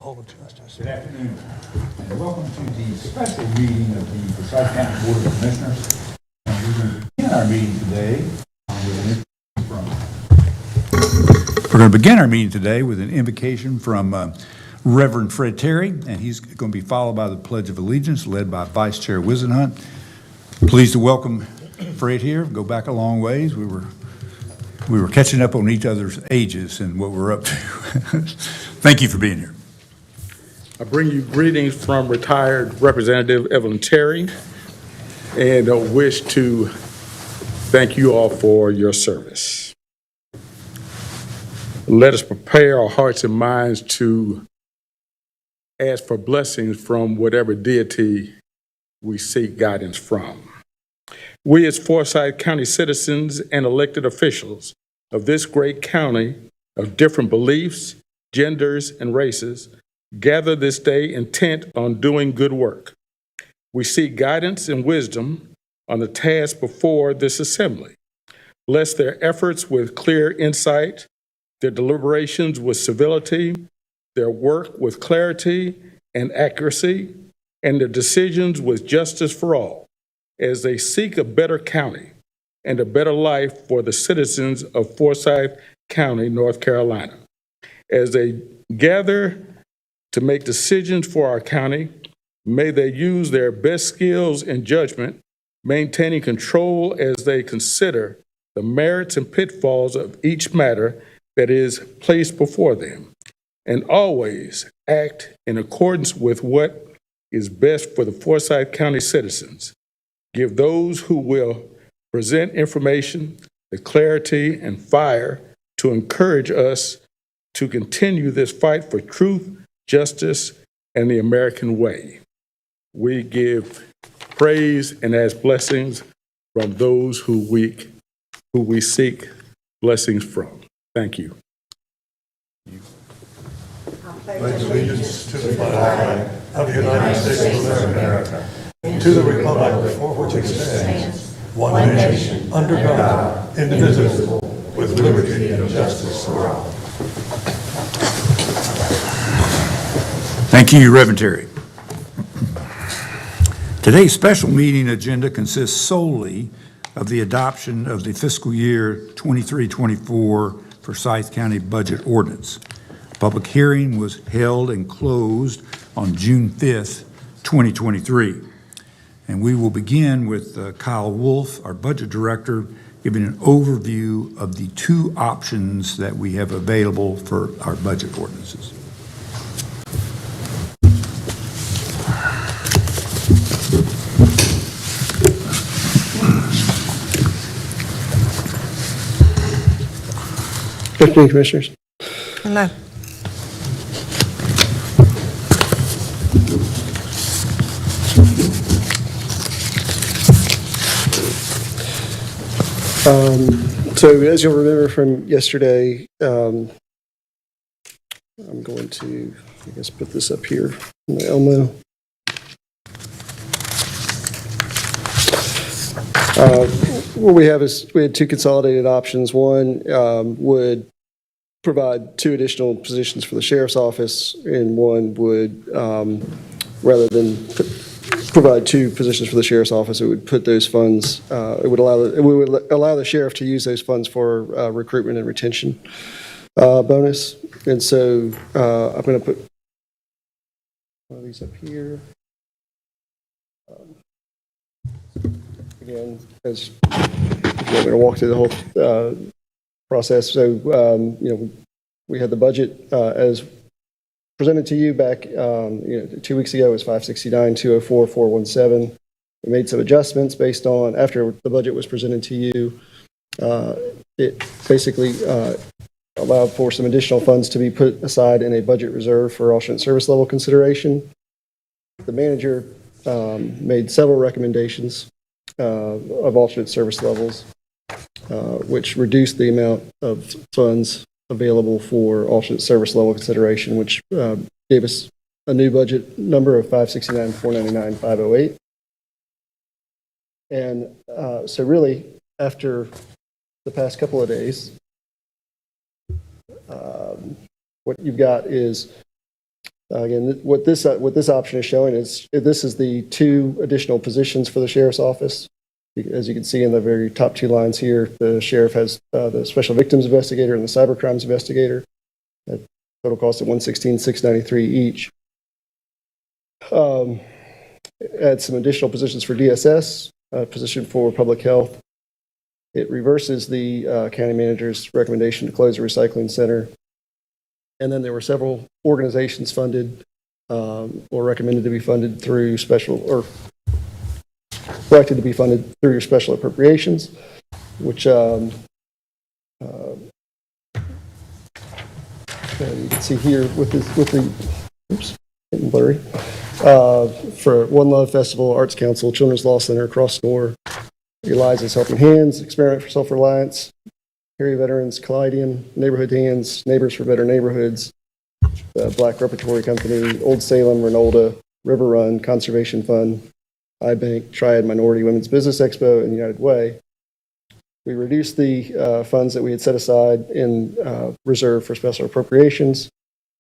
All justice. Good afternoon, and welcome to the special meeting of the Forsyth County Board of Commissioners. And we're going to begin our meeting today with an invocation from Reverend Fred Terry, and he's going to be followed by the Pledge of Allegiance, led by Vice Chair Wisenhunt. Pleased to welcome Fred here. Go back a long ways. We were catching up on each other's ages and what we're up to. Thank you for being here. I bring you greetings from retired Representative Evelyn Terry, and I wish to thank you all for your service. Let us prepare our hearts and minds to ask for blessings from whatever deity we seek guidance from. We as Forsyth County citizens and elected officials of this great county of different beliefs, genders, and races gather this day intent on doing good work. We seek guidance and wisdom on the task before this assembly. Bless their efforts with clear insight, their deliberations with civility, their work with clarity and accuracy, and their decisions with justice for all, as they seek a better county and a better life for the citizens of Forsyth County, North Carolina. As they gather to make decisions for our county, may they use their best skills and judgment, maintaining control as they consider the merits and pitfalls of each matter that is placed before them, and always act in accordance with what is best for the Forsyth County citizens. Give those who will present information the clarity and fire to encourage us to continue this fight for truth, justice, and the American way. We give praise and ask blessings from those who we seek blessings from. Thank you. Pledge allegiance to the flag of the United States of America, and to the republic for which it stands, one nation, under God, indivisible, with liberty and justice for all. Thank you, Reverend Terry. Today's special meeting agenda consists solely of the adoption of the fiscal year 23-24 Forsyth County Budget Ordinance. Public hearing was held and closed on June 5th, 2023. And we will begin with Kyle Wolf, our Budget Director, giving an overview of the two options that we have available for our budget ordinances. Good afternoon, Commissioners. Hello. So as you'll remember from yesterday, I'm going to, I guess, put this up here in the Elmo. What we have is we had two consolidated options. One would provide two additional positions for the sheriff's office, and one would, rather than provide two positions for the sheriff's office, it would put those funds, it would allow the sheriff to use those funds for recruitment and retention bonus. And so I'm going to put one of these up here. Again, as I'm going to walk through the whole process. So, we had the budget as presented to you back 2 weeks ago. It was 569, 204, 417. We made some adjustments based on after the budget was presented to you. It basically allowed for some additional funds to be put aside in a budget reserve for alternate service level consideration. The manager made several recommendations of alternate service levels, which reduced the amount of funds available for alternate service level consideration, which gave us a new budget number of 569, 499, 508. And so really, after the past couple of days, what you've got is Again, what this option is showing is, this is the 2 additional positions for the sheriff's office. As you can see in the very top 2 lines here, the sheriff has the special victims investigator and the cyber crimes investigator. At total cost of $116,693 each. Add some additional positions for DSS, a position for public health. It reverses the county manager's recommendation to close the recycling center. And then there were several organizations funded or recommended to be funded through selected to be funded through your special appropriations, which and you can see here with the oops, getting blurry. For One Love Festival, Arts Council, Children's Law Center, Cross Store, Eliza's Helping Hands, Experiment for Self-Reliance, Harry Veterans, Collidium, Neighborhood Hands, Neighbors for Better Neighborhoods, Black Repertory Company, Old Salem, Renolda, River Run, Conservation Fund, iBank, Triad Minority Women's Business Expo, and United Way. We reduced the funds that we had set aside in reserve for special appropriations,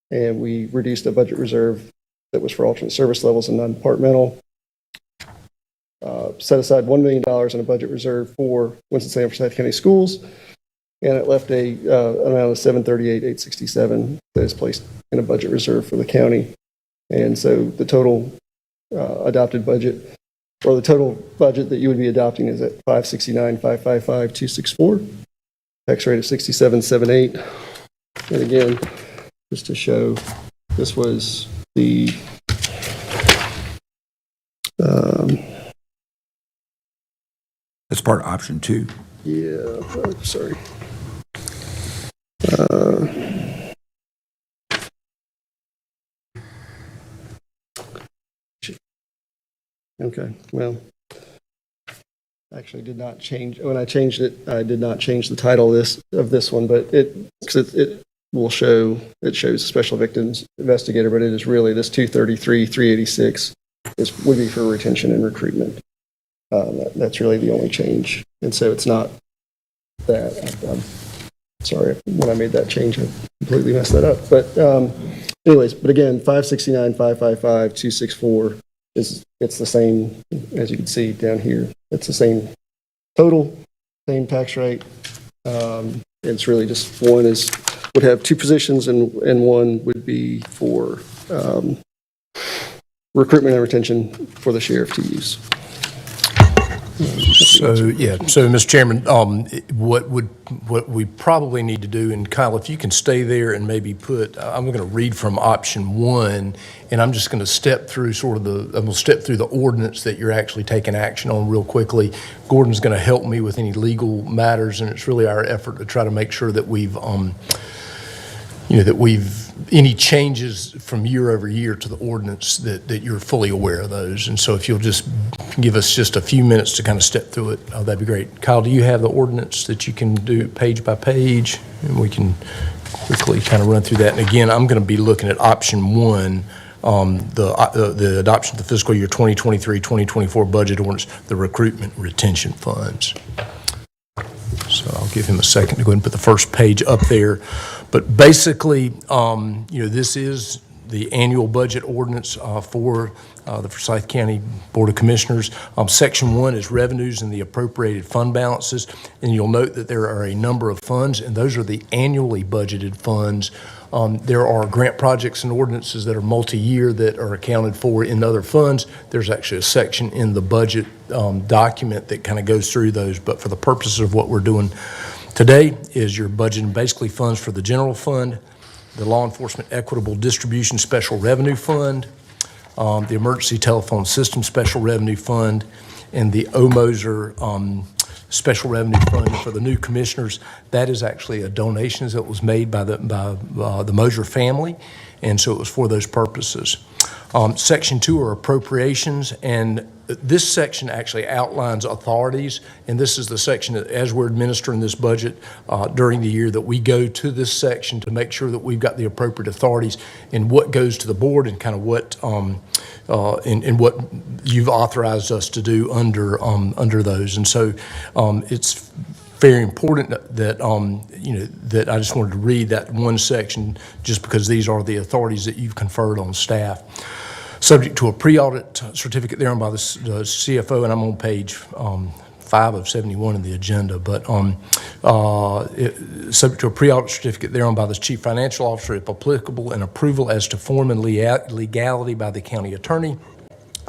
and we reduced a budget reserve that was for alternate service levels and non-departmental. Set aside $1 million in a budget reserve for Winston-Salem Forsyth County Schools, and it left an amount of $738,867 that is placed in a budget reserve for the county. And so the total adopted budget, or the total budget that you would be adopting, is at $569,555,264, tax rate of 67.78. And again, just to show, this was the That's part of option 2. sorry. Okay, well, actually did not change. When I changed it, I did not change the title of this one, but it will show, it shows Special Victims Investigator, but it is really this 233,386 would be for retention and recruitment. That's really the only change. And so it's not that. I'm sorry, when I made that change, I completely messed that up. But anyways, but again, 569,555,264 it's the same, as you can see down here. It's the same total, same tax rate. It's really just one would have 2 positions, and one would be for recruitment and retention for the sheriff to use. So, Mr. Chairman, what we probably need to do, and Kyle, if you can stay there and maybe I'm going to read from option 1, and I'm just going to step through the ordinance that you're actually taking action on real quickly. Gordon's going to help me with any legal matters, and it's really our effort to try to make sure that any changes from year over year to the ordinance that you're fully aware of those. And so if you'll just give us just a few minutes to kind of step through it, that'd be great. Kyle, do you have the ordinance that you can do page by page? And we can quickly kind of run through that. And again, I'm going to be looking at option 1, the adoption of the fiscal year 2023-2024 budget ordinance, the recruitment retention funds. So I'll give him a second to go ahead and put the first page up there. But basically, this is the annual budget ordinance for the Forsyth County Board of Commissioners. Section 1 is revenues and the appropriated fund balances. And you'll note that there are a number of funds, and those are the annually budgeted funds. There are grant projects and ordinances that are multi-year that are accounted for in other funds. There's actually a section in the budget document that kind of goes through those. But for the purposes of what we're doing today is your budget and basically funds for the general fund, the Law Enforcement Equitable Distribution Special Revenue Fund, the Emergency Telephone System Special Revenue Fund, and the OMOSER Special Revenue Fund. For the new commissioners, that is actually a donation that was made by the Moser family, and so it was for those purposes. Section 2 are appropriations, and this section actually outlines authorities, and this is the section that, as we're administering this budget during the year, that we go to this section to make sure that we've got the appropriate authorities in what goes to the board and kind of what in what you've authorized us to do under those. And so it's very important that, that I just wanted to read that one section, just because these are the authorities that you've conferred on staff. Subject to a pre-audit certificate thereon by the CFO, and I'm on page 5 of 71 in the agenda, but subject to a pre-audit certificate thereon by the Chief Financial Officer, if applicable, and approval as to form and legality by the county attorney,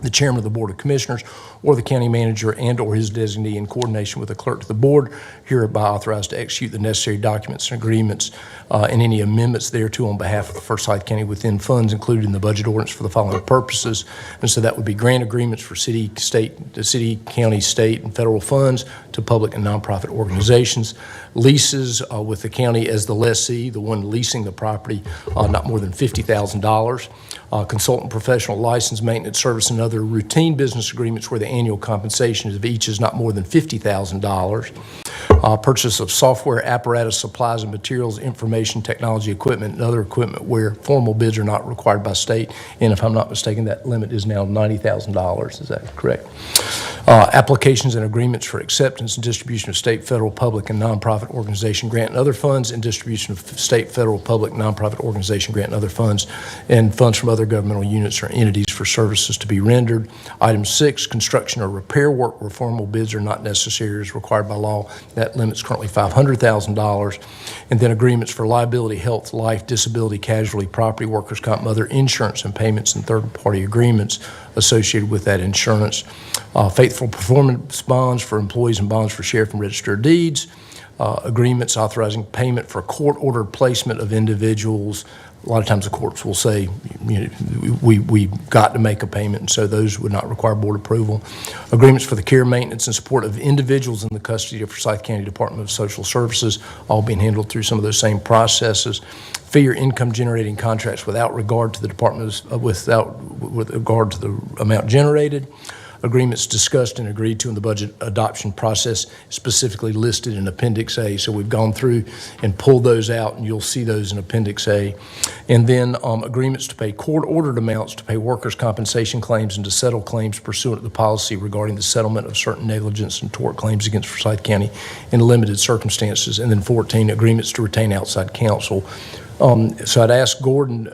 the chairman of the Board of Commissioners, or the county manager and/or his designee in coordination with the clerk to the board, hereby authorized to execute the necessary documents and agreements and any amendments thereto on behalf of the Forsyth County within funds included in the budget ordinance for the following purposes. And so that would be grant agreements for city, county, state, and federal funds to public and nonprofit organizations, leases with the county as the lessee, the one leasing the property, not more than $50,000. Consultant professional license, maintenance service, and other routine business agreements where the annual compensation of each is not more than $50,000. Purchase of software, apparatus, supplies, and materials, information, technology, equipment, and other equipment where formal bids are not required by state. And if I'm not mistaken, that limit is now $90,000. Is that correct? Applications and agreements for acceptance and distribution of state, federal, public, and nonprofit organization grant and other funds, and distribution of state, federal, public, nonprofit organization grant and other funds, and funds from other governmental units or entities for services to be rendered. Item 6, construction or repair work where formal bids are not necessary as required by law. That limit's currently $500,000. And then agreements for liability, health, life, disability, casualty, property, workers' comp, and other insurance and payments and third-party agreements associated with that insurance. Faithful performance bonds for employees and bonds for sheriff and register of deeds. Agreements authorizing payment for court-ordered placement of individuals. A lot of times the courts will say, we got to make a payment, and so those would not require board approval. Agreements for the care, maintenance, and support of individuals in the custody of Forsyth County Department of Social Services, all being handled through some of those same processes. Fee or income generating contracts without regard to the department, with regard to the amount generated. Agreements discussed and agreed to in the budget adoption process, specifically listed in Appendix A. So we've gone through and pulled those out, and you'll see those in Appendix A. And then agreements to pay court-ordered amounts to pay workers' compensation claims and to settle claims pursuant to the policy regarding the settlement of certain negligence and tort claims against Forsyth County in limited circumstances. And then 14, agreements to retain outside counsel. So I'd ask Gordon,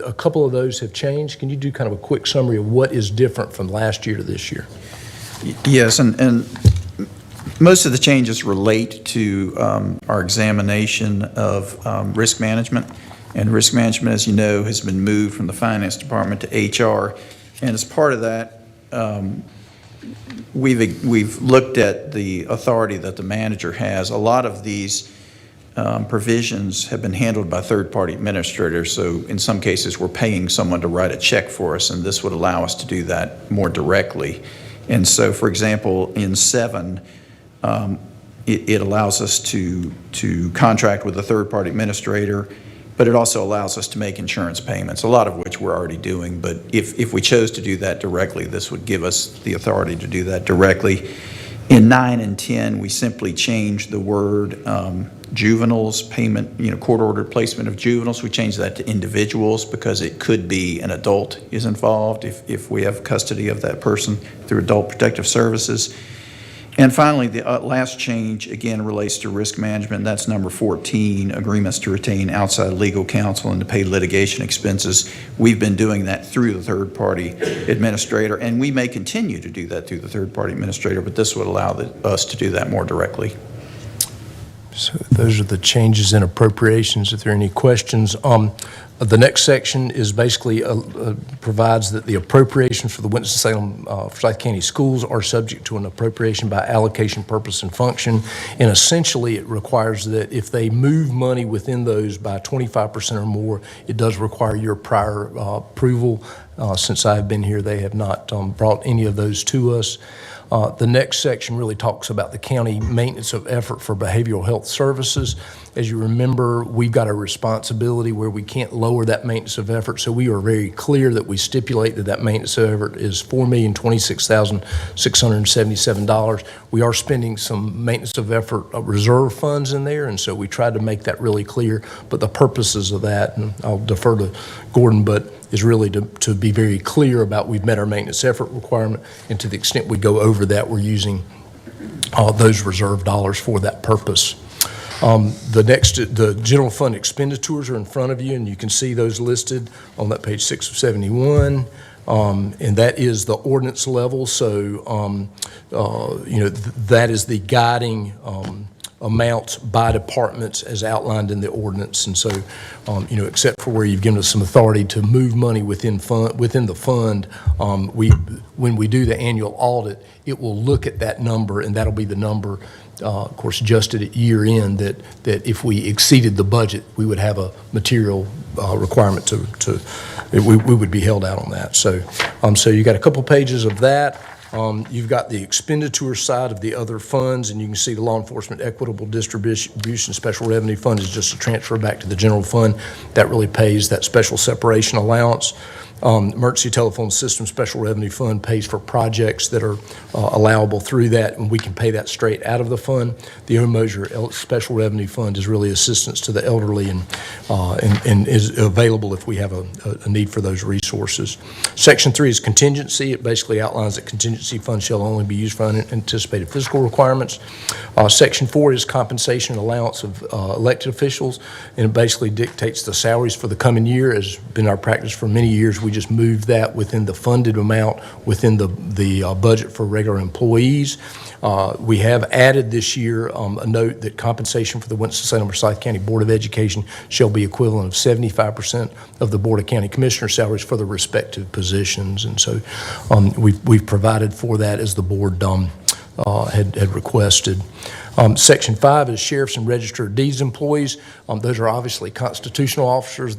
a couple of those have changed. Can you do kind of a quick summary of what is different from last year to this year? Yes, and most of the changes relate to our examination of risk management. And risk management, as you know, has been moved from the finance department to HR. And as part of that, we've looked at the authority that the manager has. A lot of these provisions have been handled by third-party administrators, so in some cases we're paying someone to write a check for us, and this would allow us to do that more directly. And so, for example, in 7, it allows us to contract with a third-party administrator, but it also allows us to make insurance payments, a lot of which we're already doing. But if we chose to do that directly, this would give us the authority to do that directly. In 9 and 10, we simply changed the word juveniles, payment, court-ordered placement of juveniles. We changed that to individuals because it could be an adult is involved if we have custody of that person through Adult Protective Services. And finally, the last change, again, relates to risk management. That's number 14, agreements to retain outside legal counsel and to pay litigation expenses. We've been doing that through the third-party administrator, and we may continue to do that through the third-party administrator, but this would allow us to do that more directly. So those are the changes in appropriations. If there are any questions, the next section is basically provides that the appropriations for the Winston-Salem Forsyth County schools are subject to an appropriation by allocation, purpose, and function. And essentially, it requires that if they move money within those by 25% or more, it does require your prior approval. Since I've been here, they have not brought any of those to us. The next section really talks about the county maintenance of effort for behavioral health services. As you remember, we've got a responsibility where we can't lower that maintenance of effort, so we are very clear that we stipulate that maintenance of effort is $4,026,677. We are spending some maintenance of effort reserve funds in there, and so we tried to make that really clear. But the purposes of that, and I'll defer to Gordon, but is really to be very clear about we've met our maintenance effort requirement, and to the extent we go over that, we're using those reserve dollars for that purpose. The general fund expenditures are in front of you, and you can see those listed on that page 6 of 71. And that is the ordinance level, so, that is the guiding amounts by departments as outlined in the ordinance. And so, except for where you've given us some authority to move money within the fund, when we do the annual audit, it will look at that number, and that'll be the number, of course, adjusted at year end, that if we exceeded the budget, we would have a material requirement we would be held out on that. So you got a couple pages of that. You've got the expenditure side of the other funds, and you can see the law enforcement equitable distribution special revenue fund is just a transfer back to the general fund. That really pays that special separation allowance. Emergency telephone system special revenue fund pays for projects that are allowable through that, and we can pay that straight out of the fund. The Mosier special revenue fund is really assistance to the elderly and is available if we have a need for those resources. Section 3 is contingency. It basically outlines that contingency funds shall only be used for unanticipated fiscal requirements. Section 4 is compensation and allowance of elected officials, and it basically dictates the salaries for the coming year. As been our practice for many years, we just moved that within the funded amount within the budget for regular employees. We have added this year a note that compensation for the Winston-Salem Forsyth County Board of Education shall be equivalent of 75% of the Board of County Commissioner salaries for the respective positions. And so we've provided for that as the board had requested. Section 5 is sheriffs and register of deeds employees. Those are obviously constitutional officers.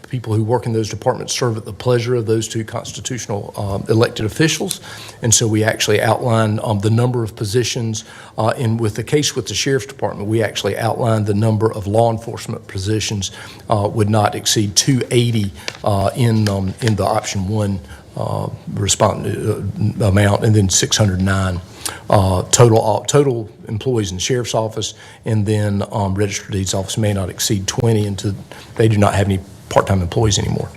People who work in those departments serve at the pleasure of those two constitutional elected officials. And so we actually outline the number of positions. And with the case with the sheriff's department, we actually outlined the number of law enforcement positions would not exceed 280 in the option 1 amount, and then 609 total employees in the sheriff's office, and then registered deeds office may not exceed 20 until they do not have any part-time employees anymore.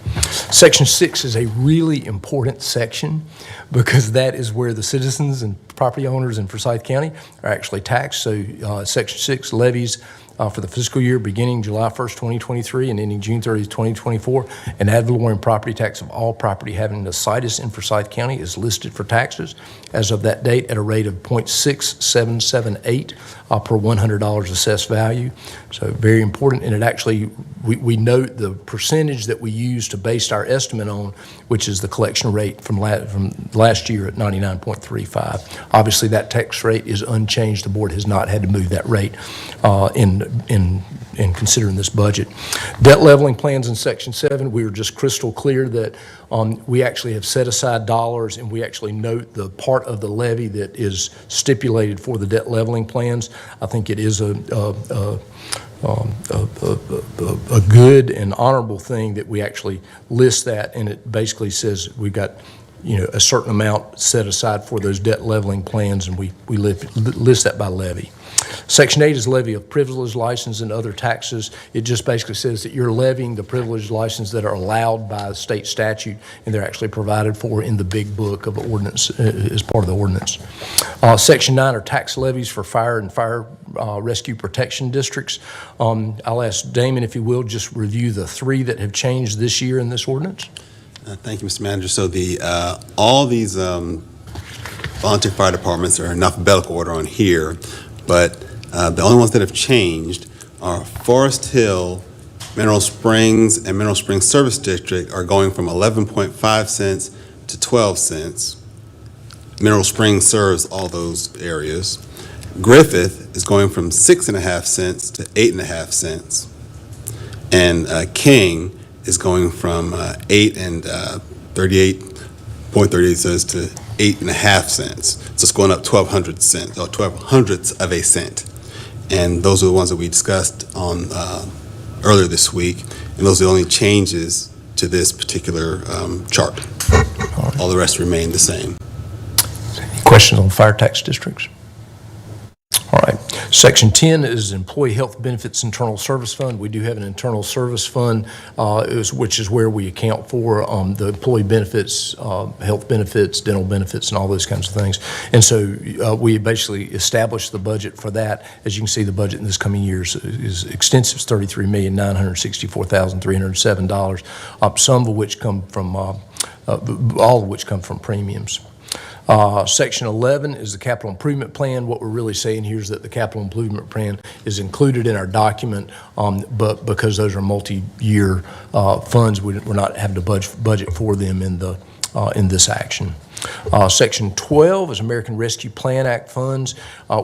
Section 6 is a really important section because that is where the citizens and property owners in Forsyth County are actually taxed. So Section 6 levies for the fiscal year beginning July 1st, 2023 and ending June 30th, 2024, an ad valorem property tax of all property having a situs in Forsyth County is listed for taxes as of that date at a rate of 0.6778 per $100 assessed value. So very important, and it actually, we note the percentage that we use to base our estimate on, which is the collection rate from last year at 99.35. Obviously, that tax rate is unchanged. The board has not had to move that rate in considering this budget. Debt leveling plans in Section 7, we were just crystal clear that we actually have set aside dollars, and we actually note the part of the levy that is stipulated for the debt leveling plans. I think it is a good and honorable thing that we actually list that, and it basically says we've got a certain amount set aside for those debt leveling plans, and we list that by levy. Section 8 is levy of privilege license and other taxes. It just basically says that you're levying the privilege license that are allowed by the state statute, and they're actually provided for in the big book of ordinance as part of the ordinance. Section 9 are tax levies for fire and fire rescue protection districts. I'll ask Damon, if you will, just review the 3 that have changed this year in this ordinance. Thank you, Mr. Manager. So all these volunteer fire departments are in alphabetical order on here, but the only ones that have changed are Forest Hill, Mineral Springs, and Mineral Springs Service District are going from 11.5 cents to 12 cents. Mineral Springs serves all those areas. Griffith is going from 6.5 cents to 8.5 cents. And King is going from 8 and 38.38 cents to 8.5 cents. So it's going up 12 hundredths of a cent. And those are the ones that we discussed on earlier this week. And those are the only changes to this particular chart. All the rest remain the same. Any questions on fire tax districts? All right. Section 10 is Employee Health Benefits Internal Service Fund. We do have an internal service fund, which is where we account for the employee benefits, health benefits, dental benefits, and all those kinds of things. And so we basically established the budget for that. As you can see, the budget in this coming year is extensive. It's $33,964,307, some of which come from, all of which come from premiums. Section 11 is the capital improvement plan. What we're really saying here is that the capital improvement plan is included in our document, but because those are multi-year funds, we're not having to budget for them in this action. Section 12 is American Rescue Plan Act funds.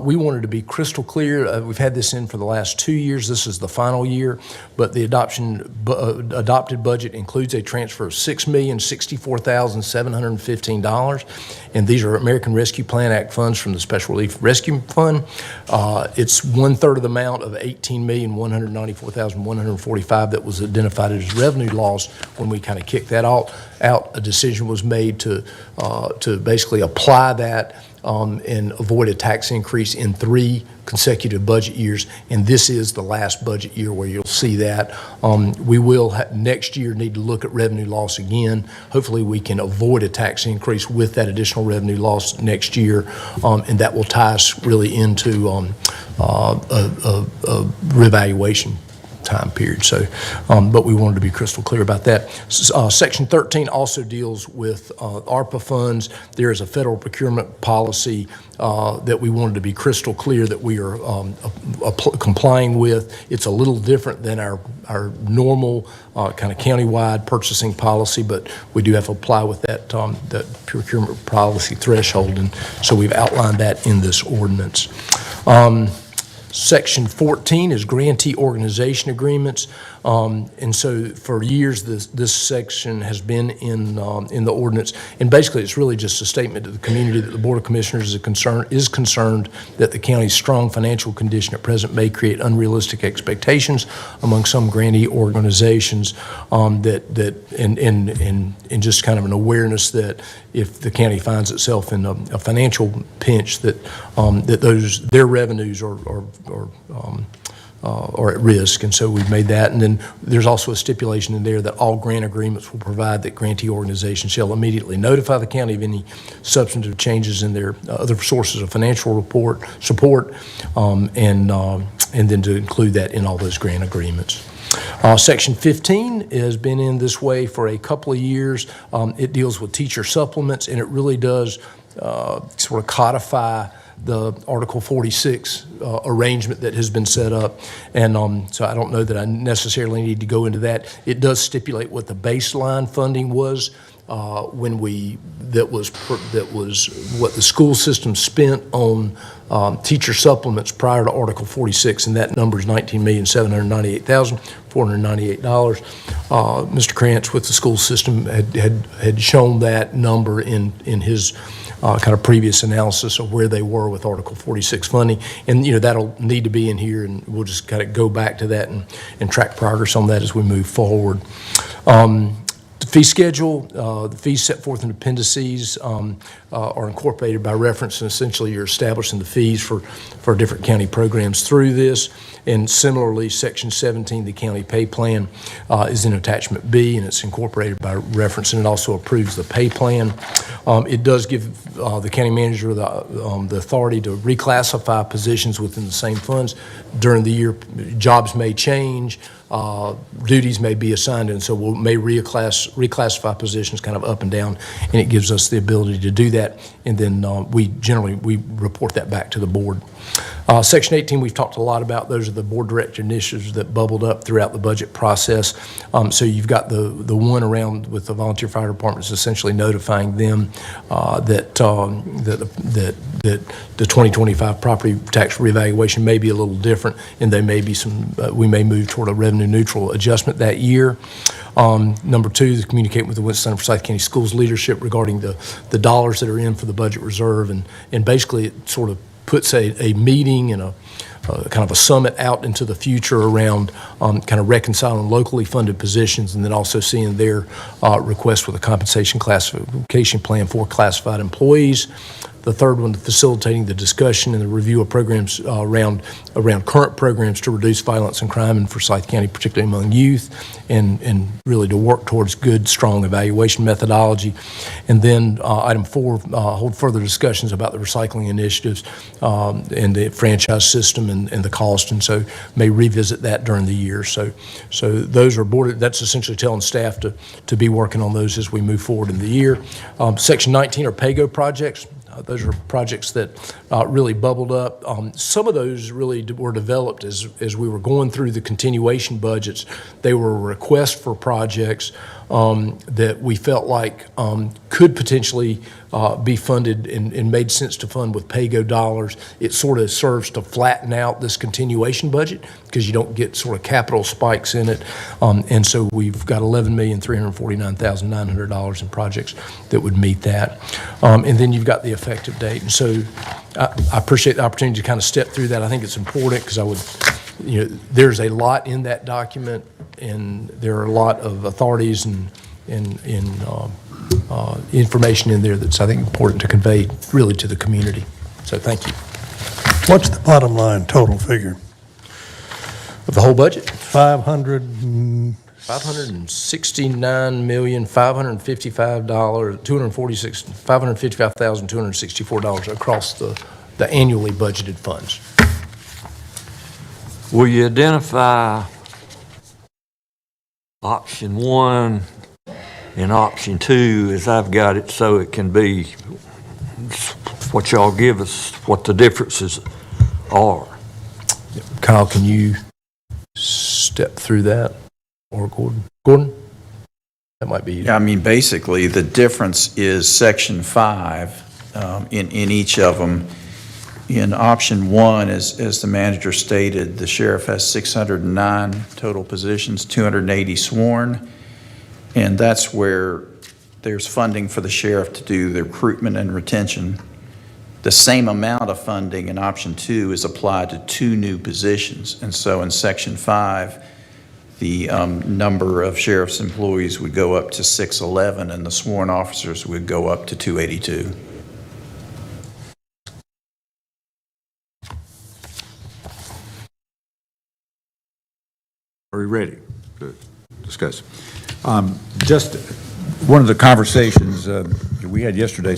We wanted to be crystal clear. We've had this in for the last 2 years. This is the final year, but the adopted budget includes a transfer of $6,064,715, and these are American Rescue Plan Act funds from the Special Relief Rescue Fund. It's 1/3 of the amount of $18,194,145 that was identified as revenue loss when we kind of kicked that out. A decision was made to basically apply that and avoid a tax increase in 3 consecutive budget years, and this is the last budget year where you'll see that. We will next year need to look at revenue loss again. Hopefully we can avoid a tax increase with that additional revenue loss next year, and that will tie us really into a revaluation time period. So, but we wanted to be crystal clear about that. Section 13 also deals with ARPA funds. There is a federal procurement policy that we wanted to be crystal clear that we are complying with. It's a little different than our normal kind of countywide purchasing policy, but we do have to apply with that procurement policy threshold, and so we've outlined that in this ordinance. Section 14 is grantee organization agreements, and so for years this section has been in the ordinance, and basically it's really just a statement to the community that the Board of Commissioners is concerned that the county's strong financial condition at present may create unrealistic expectations among some grantee organizations, and just kind of an awareness that if the county finds itself in a financial pinch, that their revenues are at risk, and so we've made that. And then there's also a stipulation in there that all grant agreements will provide that grantee organizations shall immediately notify the county of any substantive changes in their other sources of financial support, and then to include that in all those grant agreements. Section 15 has been in this way for a couple of years. It deals with teacher supplements, and it really does sort of codify the Article 46 arrangement that has been set up. And so I don't know that I necessarily need to go into that. It does stipulate what the baseline funding was that was what the school system spent on teacher supplements prior to Article 46, and that number is $19,798,498. Mr. Krantz with the school system had shown that number in his kind of previous analysis of where they were with Article 46 funding, and that'll need to be in here, and we'll just kind of go back to that and track progress on that as we move forward. The fee schedule, the fees set forth in appendices are incorporated by reference, and essentially you're establishing the fees for different county programs through this. And similarly, Section 17, the county pay plan, is in Attachment B, and it's incorporated by reference, and it also approves the pay plan. It does give the county manager the authority to reclassify positions within the same funds. During the year, jobs may change, duties may be assigned, and so we may reclassify positions kind of up and down, and it gives us the ability to do that, and then we report that back to the board. Section 18 we've talked a lot about. Those are the board director initiatives that bubbled up throughout the budget process. So you've got the one around with the volunteer fire departments, essentially notifying them that the 2025 property tax reevaluation may be a little different, and there may be we may move toward a revenue neutral adjustment that year. Number 2 is communicating with the Winston Center for Forsyth County Schools leadership regarding the dollars that are in for the budget reserve, and basically it sort of puts a meeting and a kind of a summit out into the future around kind of reconciling locally funded positions, and then also seeing their request for the compensation classification plan for classified employees. The third one, facilitating the discussion and the review of programs around current programs to reduce violence and crime in Forsyth County, particularly among youth, and really to work towards good, strong evaluation methodology. And then item 4, hold further discussions about the recycling initiatives and the franchise system and the cost, and so may revisit that during the year. So those are that's essentially telling staff to be working on those as we move forward in the year. Section 19 are PAYGO projects. Those are projects that really bubbled up. Some of those really were developed as we were going through the continuation budgets. They were requests for projects that we felt like could potentially be funded and made sense to fund with PAYGO dollars. It sort of serves to flatten out this continuation budget because you don't get sort of capital spikes in it. And so we've got $11,349,900 in projects that would meet that. And then you've got the effective date. And so I appreciate the opportunity to kind of step through that. I think it's important because there's a lot in that document, and there are a lot of authorities and information in there that's, I think, important to convey really to the community. So thank you. What's the bottom line total figure? Of the whole budget? 500, $555,264 across the annually budgeted funds. Will you identify option 1 and option 2 as I've got it, so it can be what y'all give us, what the differences are? Kyle, can you step through that? Or Gordon? Gordon? That might be you. Yeah, I mean, basically, the difference is section 5 in each of them. In option 1, as the manager stated, the sheriff has 609 total positions, 280 sworn, and that's where there's funding for the sheriff to do the recruitment and retention. The same amount of funding in option 2 is applied to 2 new positions, and so in section 5, the number of sheriff's employees would go up to 611, and the sworn officers would go up to 282. Are we ready to discuss? Just one of the conversations we had yesterday,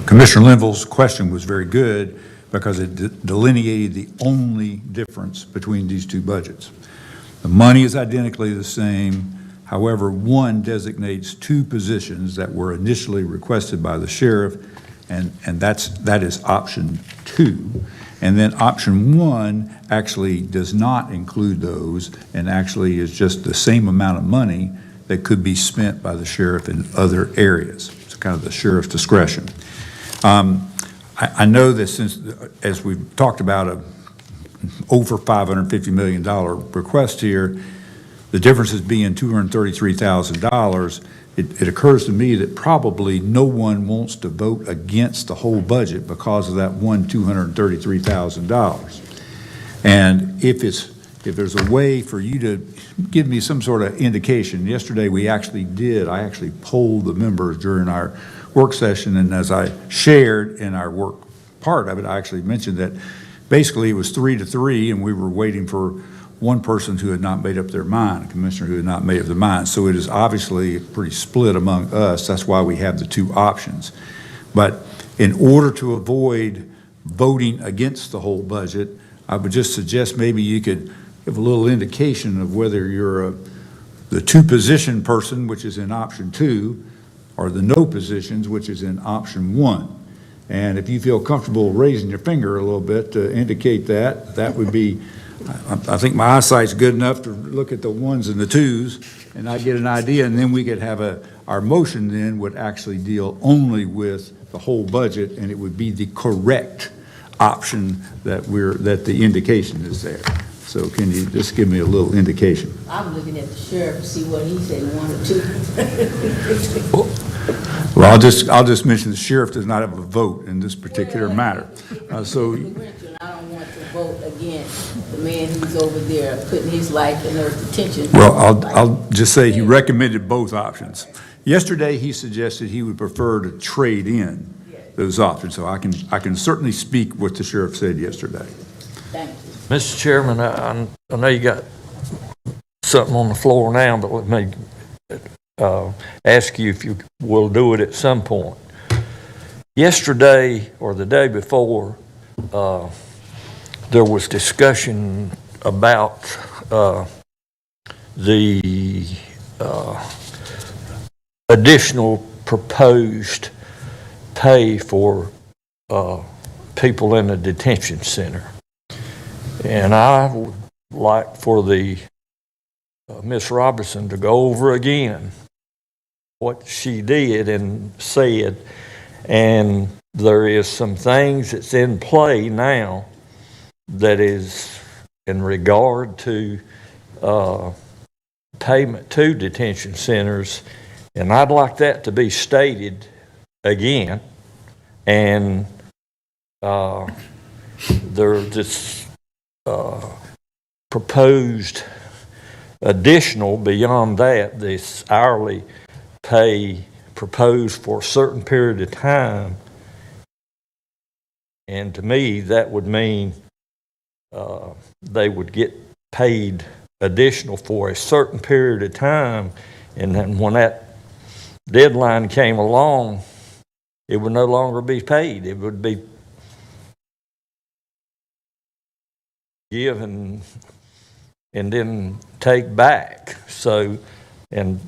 Commissioner Linville's question was very good because it delineated the only difference between these two budgets. The money is identically the same. However, one designates 2 positions that were initially requested by the sheriff, and that is option 2. And then option 1 actually does not include those and actually is just the same amount of money that could be spent by the sheriff in other areas. It's kind of the sheriff's discretion. I know that since, as we've talked about, over $550 million request here, the difference is being $233,000. It occurs to me that probably no one wants to vote against the whole budget because of that $233,000. And if there's a way for you to give me some sort of indication, yesterday I actually polled the members during our work session, and as I shared in our work part of it, I actually mentioned that basically it was 3-3, and we were waiting for one person who had not made up their mind, a commissioner who had not made up their mind. So it is obviously pretty split among us. That's why we have the 2 options. But in order to avoid voting against the whole budget, I would just suggest maybe you could give a little indication of whether you're the 2-position person, which is in option 2, or the no positions, which is in option 1. And if you feel comfortable raising your finger a little bit to indicate that would be, I think my eyesight's good enough to look at the 1s and the 2s, and I get an idea, and then we could have our motion then would actually deal only with the whole budget, and it would be the correct option that the indication is there. So can you just give me a little indication? I'm looking at the sheriff to see what he said, 1 or 2. Well, I'll just mention the sheriff does not have a vote in this particular matter. So I don't want want to vote against the man who's over there putting his life in those detention. Well, I'll just say he recommended both options. Yesterday, he suggested he would prefer to trade in those options, so I can certainly speak what the sheriff said yesterday. Thank you. Mr. Chairman, I know you got something on the floor now, but let me ask you if you will do it at some point. Yesterday or the day before, there was discussion about the additional proposed pay for people in the detention center. And I would like for the Ms. Robertson to go over again what she did and said. And there is some things that's in play now that is in regard to payment to detention centers. And I'd like that to be stated again. And there's this proposed additional beyond that, this hourly pay proposed for a certain period of time. And to me, that would mean they would get paid additional for a certain period of time. And then when that deadline came along, it would no longer be paid. It would be given and then take back. So, and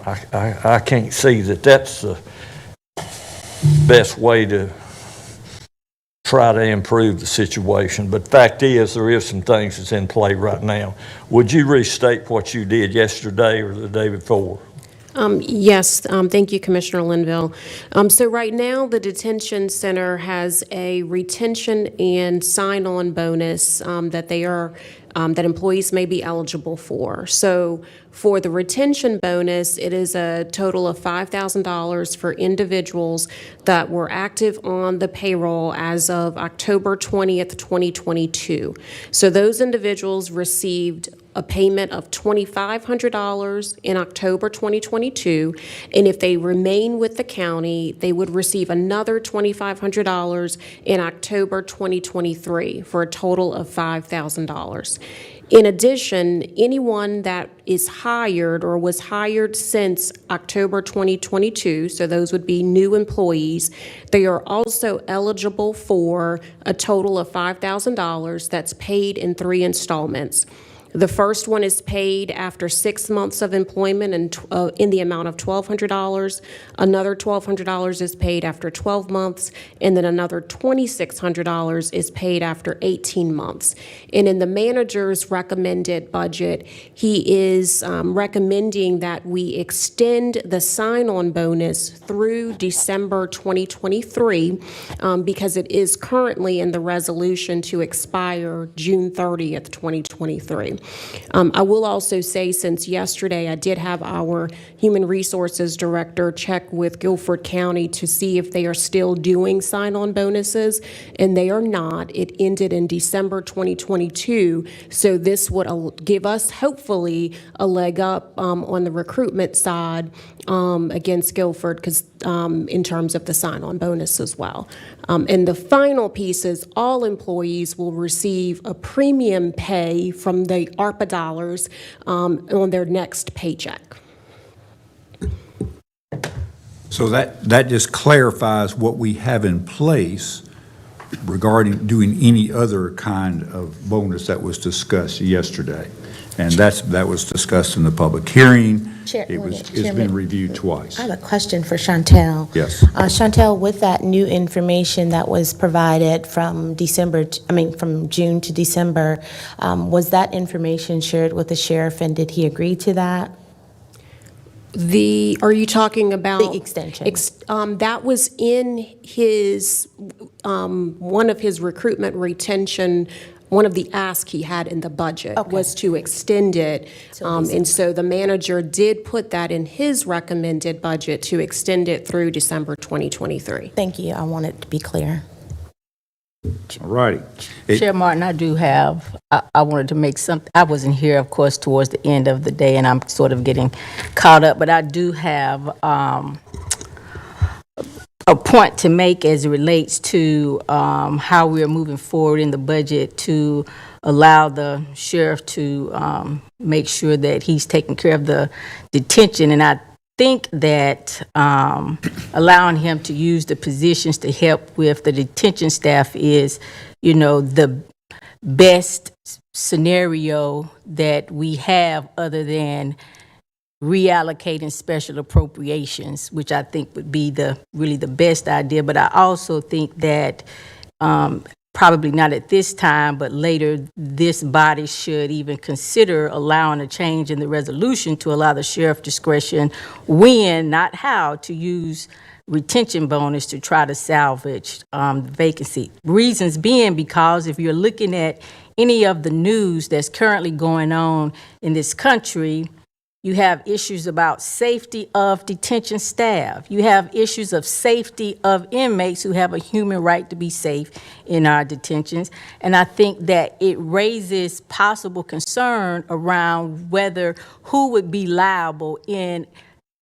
I can't see that that's the best way to try to improve the situation. But fact is, there is some things that's in play right now. Would you restate what you did yesterday or the day before? Yes, thank you, Commissioner Linville. So right now, the detention center has a retention and sign-on bonus that employees may be eligible for. So for the retention bonus, it is a total of $5,000 for individuals that were active on the payroll as of October 20th, 2022. So those individuals received a payment of $2,500 in October 2022, and if they remain with the county, they would receive another $2,500 in October 2023 for a total of $5,000. In addition, anyone that is hired or was hired since October 2022, so those would be new employees, they are also eligible for a total of $5,000 that's paid in 3 installments. The first one is paid after 6 months of employment and in the amount of $1,200. Another $1,200 is paid after 12 months, and then another $2,600 is paid after 18 months. And in the manager's recommended budget, he is recommending that we extend the sign-on bonus through December 2023 because it is currently in the resolution to expire June 30th, 2023. I will also say, since yesterday, I did have our Human Resources Director check with Guilford County to see if they are still doing sign-on bonuses, and they are not. It ended in December 2022, so this would give us, hopefully, a leg up on the recruitment side against Guilford, because in terms of the sign-on bonus as well. And the final piece is all employees will receive a premium pay from the ARPA dollars on their next paycheck. So that just clarifies what we have in place regarding doing any other kind of bonus that was discussed yesterday. And that was discussed in the public hearing. It's been reviewed twice. I have a question for Chantel. Yes. Chantel, with that new information that was provided from from June to December, was that information shared with the sheriff, and did he agree to that? Are you talking about? The extension. That was in his, one of his recruitment retention. One of the asks he had in the budget was to extend it. And so the manager did put that in his recommended budget to extend it through December 2023. Thank you. I want it to be clear. All righty. Chair Martin, I do have, I wanted to make some, I wasn't here, of course, towards the end of the day, and I'm sort of getting caught up, but I do have a point to make as it relates to how we are moving forward in the budget to allow the sheriff to make sure that he's taking care of the detention. And I think that allowing him to use the positions to help with the detention staff is, you know, the best scenario that we have other than reallocating special appropriations, which I think would be really the best idea. But I also think that probably not at this time, but later, this body should even consider allowing a change in the resolution to allow the sheriff discretion when, not how, to use retention bonus to try to salvage the vacancy. Reasons being because if you're looking at any of the news that's currently going on in this country, you have issues about safety of detention staff. You have issues of safety of inmates who have a human right to be safe in our detentions. And I think that it raises possible concern around who would be liable in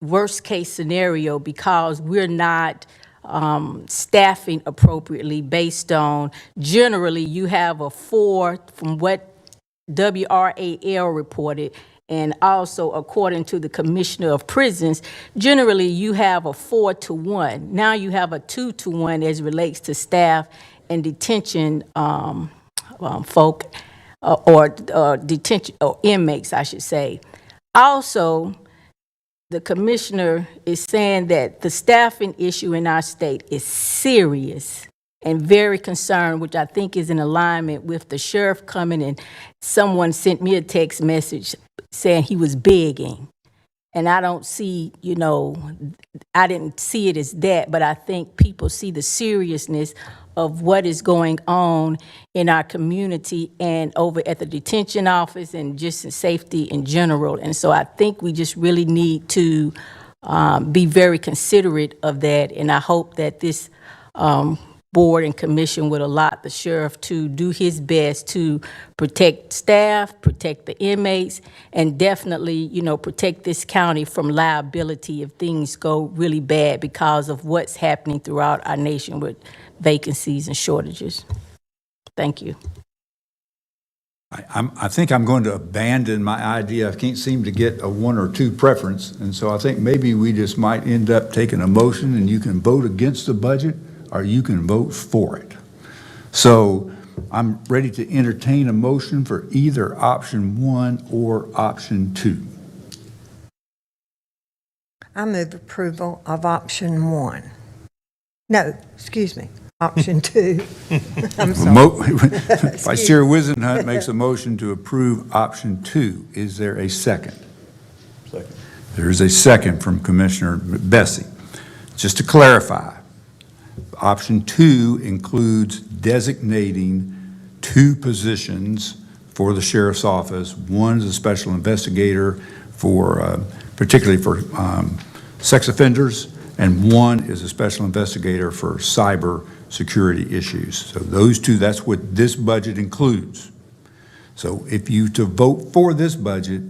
worst case scenario because we're not staffing appropriately based on, generally you have a 4 from what WRAL reported. And also, according to the Commissioner of Prisons, generally you have a 4-to-1. Now you have a 2-to-1 as it relates to staff and detention folk, or detention or inmates, I should say. Also, the commissioner is saying that the staffing issue in our state is serious and very concerned, which I think is in alignment with the sheriff coming, and someone sent me a text message saying he was begging. And I don't see, you know, I didn't see it as that, but I think people see the seriousness of what is going on in our community and over at the detention office and just in safety in general. And so I think we just really need to be very considerate of that. And I hope that this board and commission would allow the sheriff to do his best to protect staff, protect the inmates, and definitely, you know, protect this county from liability if things go really bad because of what's happening throughout our nation with vacancies and shortages. Thank you. I think I'm going to abandon my idea. I can't seem to get a 1 or 2 preference, and so I think maybe we just might end up taking a motion and you can vote against the budget or you can vote for it. So I'm ready to entertain a motion for either option 1 or option 2. I move approval of option 1. No, excuse me, option 2. I'm sorry. Vice Chair Wisenhunt makes a motion to approve option 2. Is there a second? Second. There is a second from Commissioner Bessie. Just to clarify, option 2 includes designating 2 positions for the sheriff's office. One is a special investigator for, particularly for sex offenders, and one is a special investigator for cyber security issues. So those 2, that's what this budget includes. So if you to vote for this budget,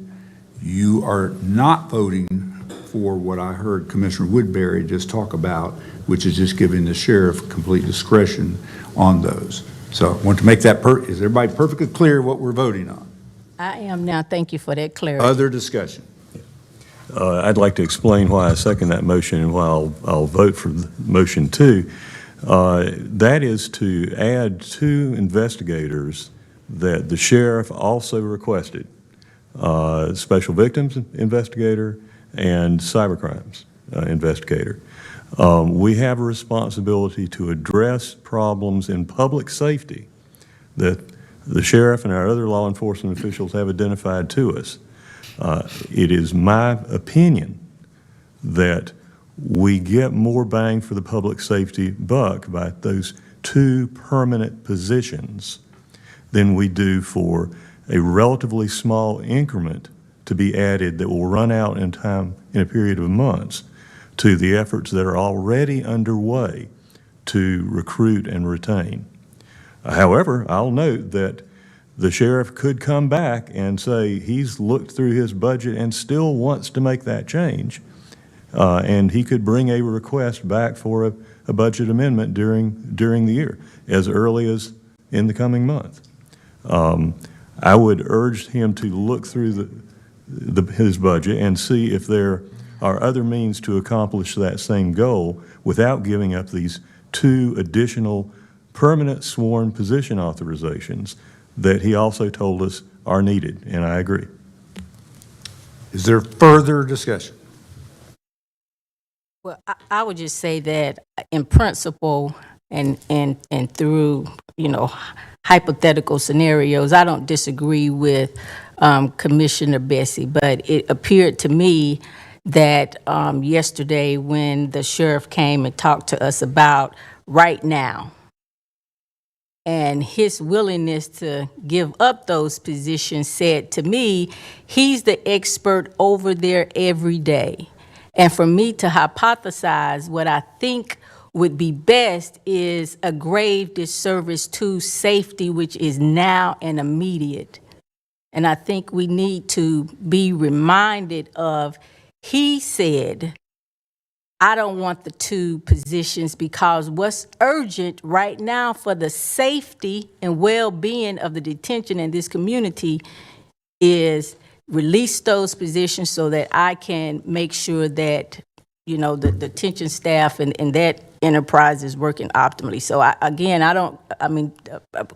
you are not voting for what I heard Commissioner Woodbury just talk about, which is just giving the sheriff complete discretion on those. So I want to make that, is everybody perfectly clear what we're voting on? I am now. Thank you for that clarity. Other discussion? I'd like to explain why I second that motion and why I'll vote for motion 2. That is to add 2 investigators that the sheriff also requested, special victims investigator and cybercrimes investigator. We have a responsibility to address problems in public safety that the sheriff and our other law enforcement officials have identified to us. It is my opinion that we get more bang for the public safety buck by those 2 permanent positions than we do for a relatively small increment to be added that will run out in time in a period of months to the efforts that are already underway to recruit and retain. However, I'll note that the sheriff could come back and say he's looked through his budget and still wants to make that change. And he could bring a request back for a budget amendment during the year, as early as in the coming month. I would urge him to look through his budget and see if there are other means to accomplish that same goal without giving up these 2 additional permanent sworn position authorizations that he also told us are needed, and I agree. Is there further discussion? Well, I would just say that in principle and through, hypothetical scenarios, I don't disagree with Commissioner Bessie, but it appeared to me that yesterday when the sheriff came and talked to us about right now and his willingness to give up those positions, said to me, he's the expert over there every day. And for me to hypothesize what I think would be best is a grave disservice to safety, which is now and immediate. And I think we need to be reminded of, he said, I don't want the 2 positions because what's urgent right now for the safety and well-being of the detention in this community is release those positions so that I can make sure that, the detention staff and that enterprise is working optimally. So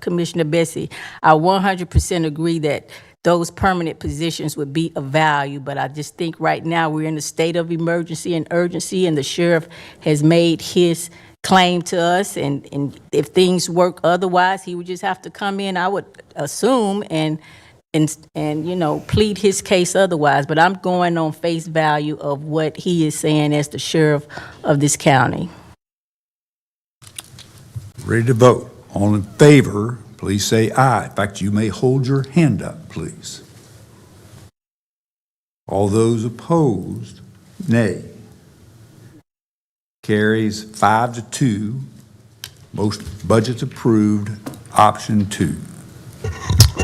Commissioner Bessie, I 100% agree that those permanent positions would be of value, but I just think right now we're in a state of emergency and urgency, and the sheriff has made his claim to us, and if things work otherwise, he would just have to come in, I would assume, and plead his case otherwise. But I'm going on face value of what he is saying as the sheriff of this county. Ready to vote. All in favor, please say aye. In fact, you may hold your hand up, please. All those opposed, nay. Carries 5-2. Most budgets approved. Option 2.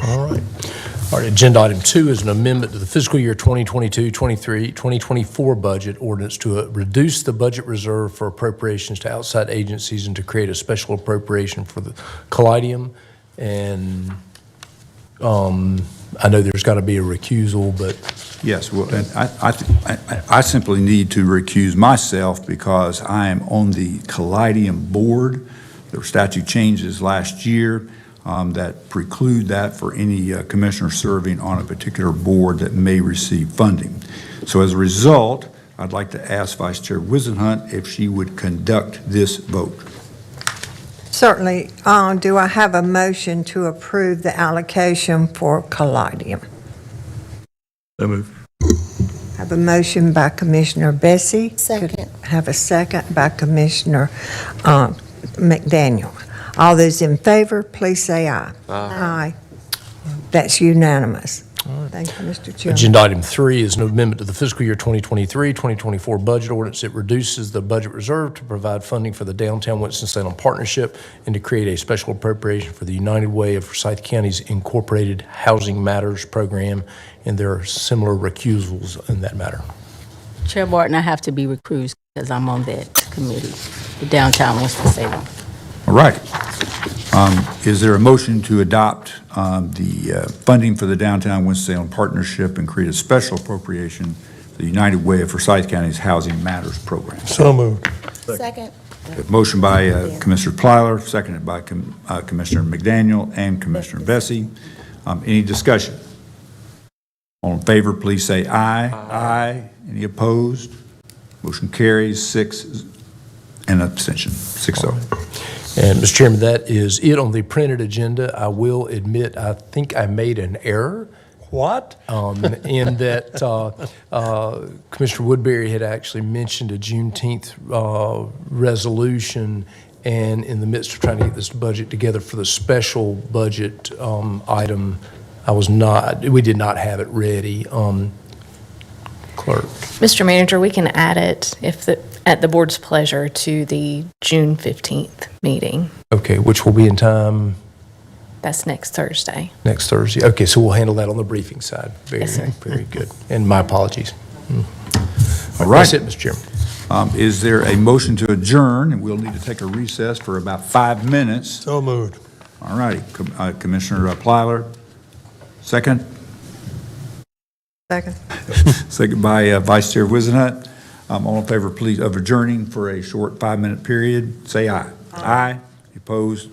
All right. All right, agenda item 2 is an amendment to the fiscal year 2022-2024 budget ordinance to reduce the budget reserve for appropriations to outside agencies and to create a special appropriation for the Callidium. And I know there's got to be a recusal, but Yes, well, and I simply need to recuse myself because I am on the Callidium board. There were statute changes last year that preclude that for any commissioner serving on a particular board that may receive funding. So as a result, I'd like to ask Vice Chair Wisenhunt if she would conduct this vote. Certainly. Do I have a motion to approve the allocation for Callidium? So moved. Have a motion by Commissioner Bessie. Second. Could have a second by Commissioner McDaniel. All those in favor, please say aye. Aye. That's unanimous. Thank you, Mr. Chairman. agenda item 3 is an amendment to the fiscal year 2023-2024 budget ordinance. It reduces the budget reserve to provide funding for the Downtown Winston-Salem Partnership and to create a special appropriation for the United Way of Forsyth County's Incorporated Housing Matters Program, and there are similar recusals in that matter. Chair Barton, I have to be recused because I'm on that committee, the Downtown Winston-Salem. All right. Is there a motion to adopt the funding for the Downtown Winston-Salem Partnership and create a special appropriation for the United Way of Forsyth County's Housing Matters Program? So moved. Second. Motion by Commissioner Plyler, seconded by Commissioner McDaniel and Commissioner Bessie. Any discussion? All in favor, please say aye. Aye. Any opposed? Motion carries 6 and abstention, 6-0. And, Mr. Chairman, that is it on the printed agenda. I will admit, I think I made an error. What? In that Commissioner Woodbury had actually mentioned a Juneteenth resolution, and in the midst of trying to get this budget together for the special budget item, we did not have it ready. Clerk. Mr. Manager, we can add it at the board's pleasure to the June 15th meeting. Okay, which will be in time? That's next Thursday. Next Thursday? Okay, so we'll handle that on the briefing side. Very, Yes, sir. very good. And my apologies. All right. That's it, Mr. Chairman. Is there a motion to adjourn? And we'll need to take a recess for about 5 minutes. So moved. All righty. Commissioner Plyler, second. Second. Second by Vice Chair Wizenhut. All in favor, please, of adjourning for a short 5-minute period, say aye. Aye. Opposed?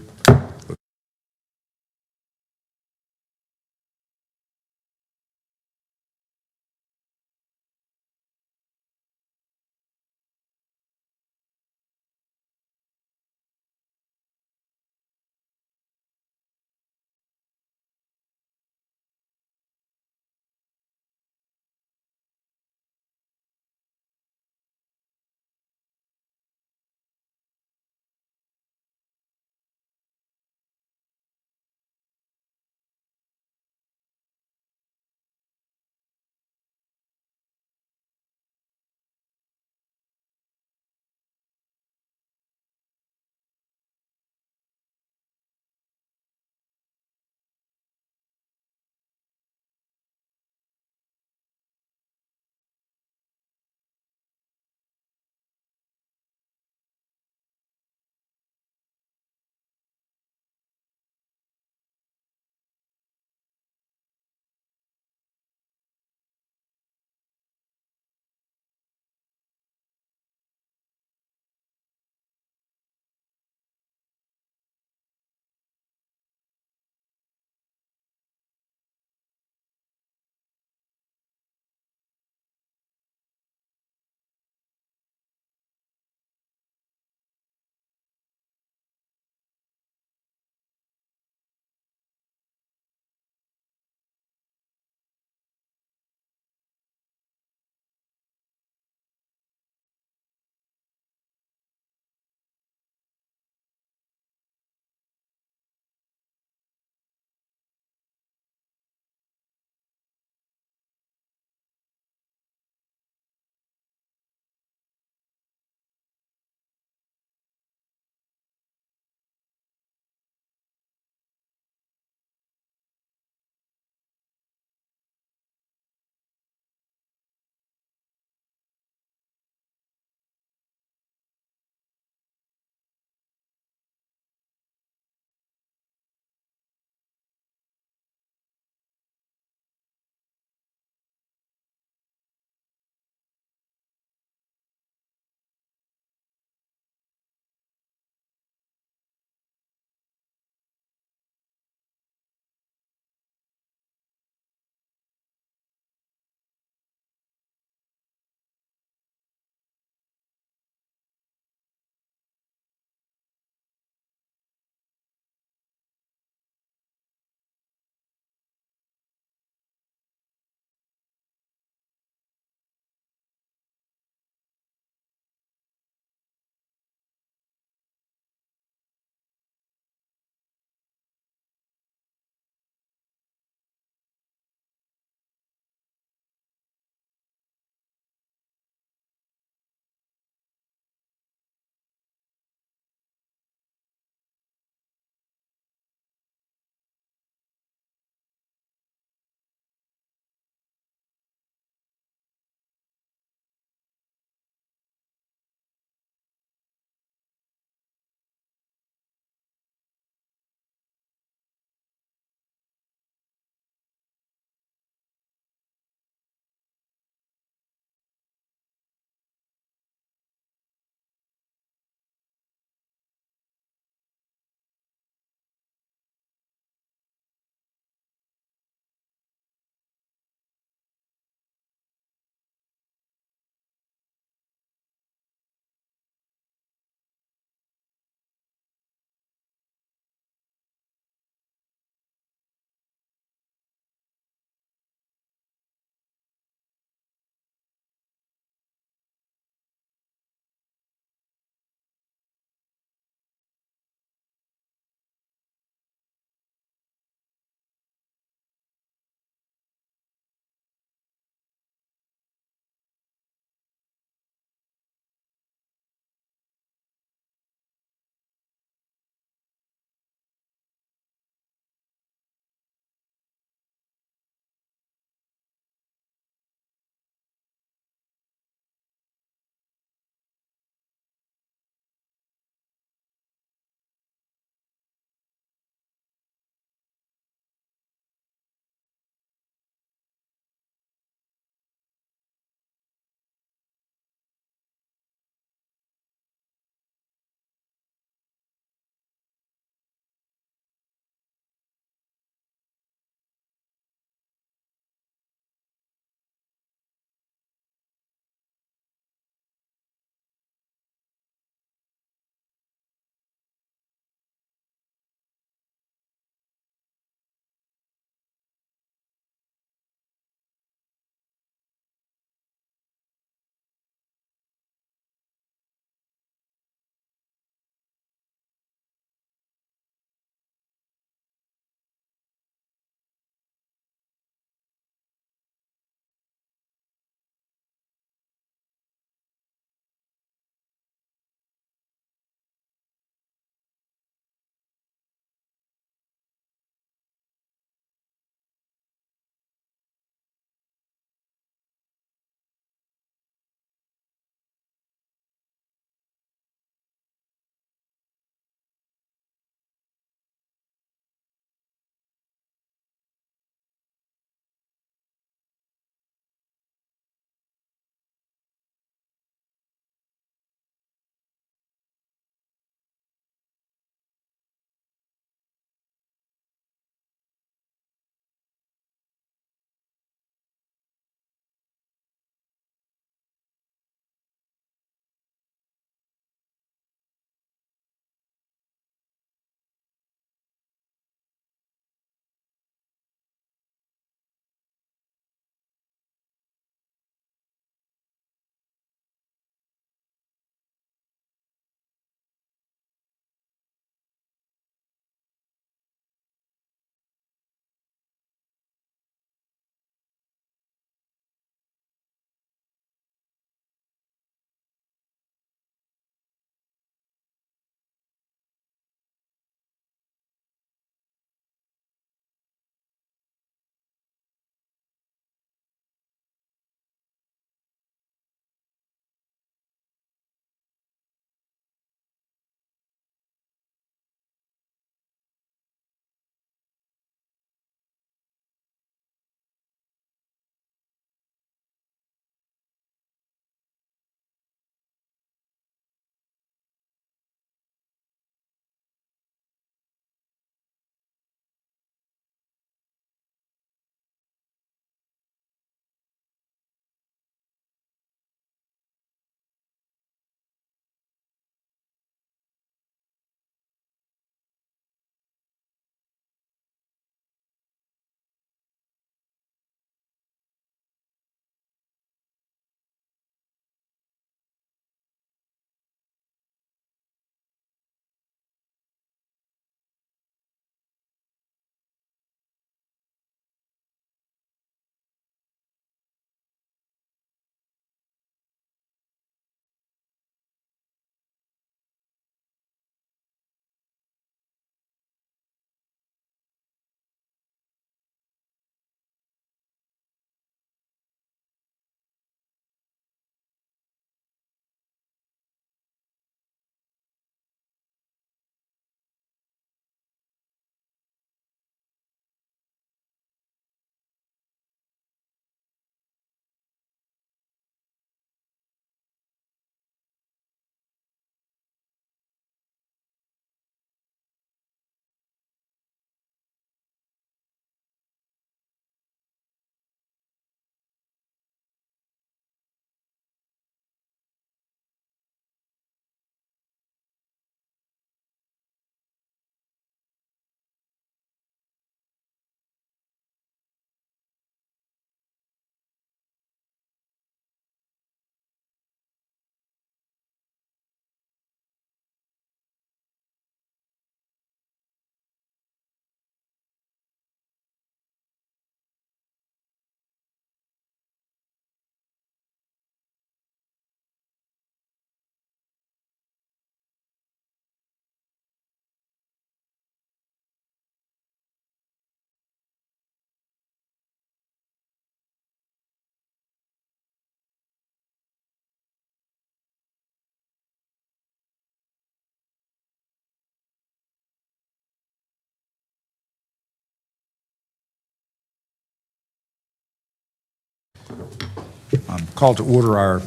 Call to order our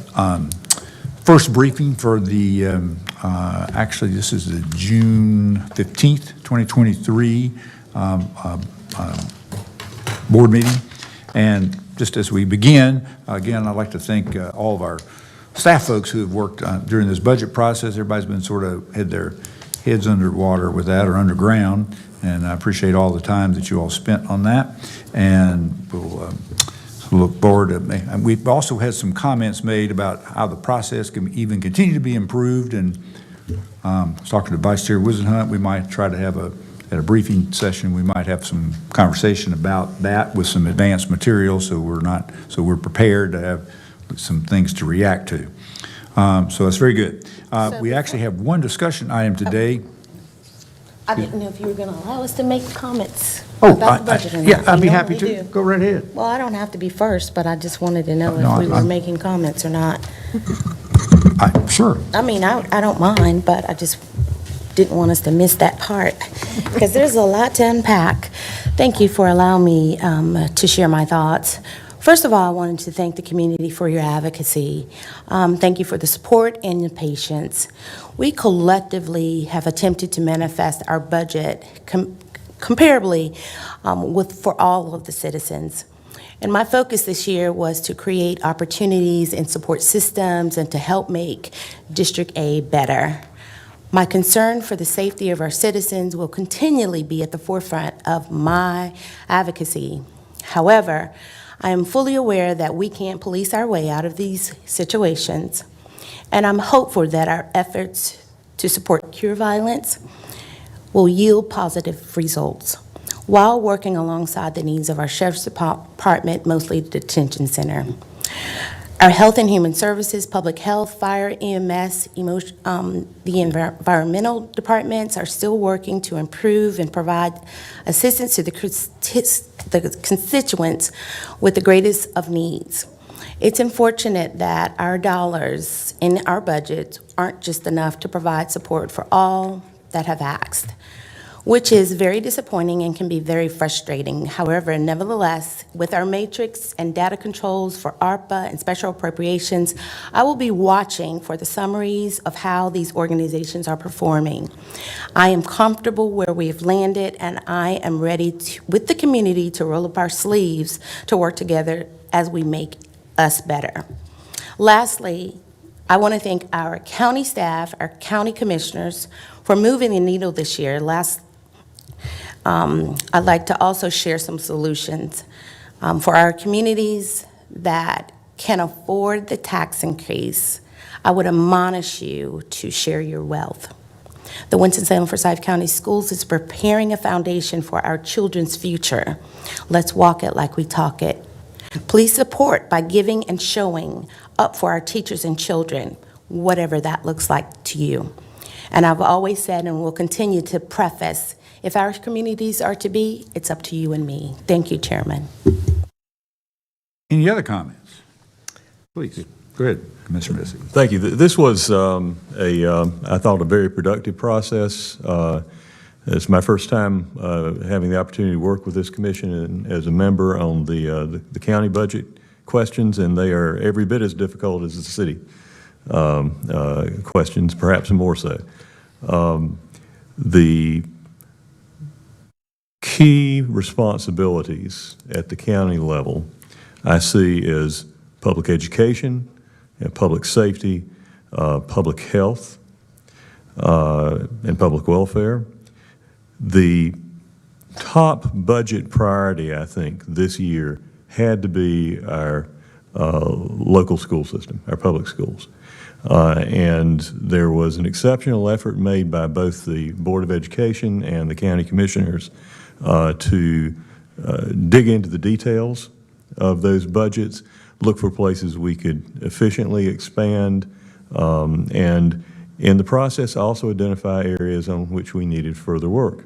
first briefing for the, actually, this is the June 15th, 2023 board meeting. And just as we begin, again, I'd like to thank all of our staff folks who have worked during this budget process. Everybody's been sort of had their heads underwater with that or underground, and I appreciate all the time that you all spent on that. And we'll look forward to, and we've also had some comments made about how the process can even continue to be improved. And I was talking to Vice Chair Wisenhunt. We might try to have at a briefing session, we might have some conversation about that with some advanced material, so we're prepared to have some things to react to. So that's very good. We actually have one discussion item today. I didn't know if you were going to allow us to make comments Oh, about the budget. or not. yeah, I'd be We happy normally to. do. Go right ahead. Well, I don't have to be first, but I just wanted to know No, if we were I'm- making comments or not. Sure. I mean, I don't mind, but I just didn't want us to miss that part, because there's a lot to unpack. Thank you for allowing me to share my thoughts. First of all, I wanted to thank the community for your advocacy. Thank you for the support and your patience. We collectively have attempted to manifest our budget comparably for all of the citizens. And my focus this year was to create opportunities and support systems and to help make District A better. My concern for the safety of our citizens will continually be at the forefront of my advocacy. However, I am fully aware that we can't police our way out of these situations, and I'm hopeful that our efforts to support cure violence will yield positive results while working alongside the needs of our Sheriff's Department, mostly the detention center. Our Health and Human Services, Public Health, Fire, EMS, the environmental departments are still working to improve and provide assistance to the constituents with the greatest of needs. It's unfortunate that our dollars in our budget aren't just enough to provide support for all that have asked, which is very disappointing and can be very frustrating. However, nevertheless, with our matrix and data controls for ARPA and special appropriations, I will be watching for the summaries of how these organizations are performing. I am comfortable where we've landed, and I am ready with the community to roll up our sleeves to work together as we make us better. Lastly, I want to thank our county staff, our county commissioners, for moving the needle this year. I'd like to also share some solutions for our communities that can afford the tax increase. I would admonish you to share your wealth. The Winston-Salem Forsyth County Schools is preparing a foundation for our children's future. Let's walk it like we talk it. Please support by giving and showing up for our teachers and children, whatever that looks like to you. And I've always said and will continue to preface, if our communities are to be, it's up to you and me. Thank you, Chairman. Any other comments? Please, go ahead, Commissioner Missy. Thank you. This was I thought, a very productive process. It's my first time having the opportunity to work with this commission and as a member on the county budget questions, and they are every bit as difficult as the city questions, perhaps more so. The key responsibilities at the county level I see as public education, public safety, public health, and public welfare. The top budget priority, I think, this year had to be our local school system, our public schools. And there was an exceptional effort made by both the Board of Education and the county commissioners to dig into the details of those budgets, look for places we could efficiently expand, and in the process also identify areas on which we needed further work.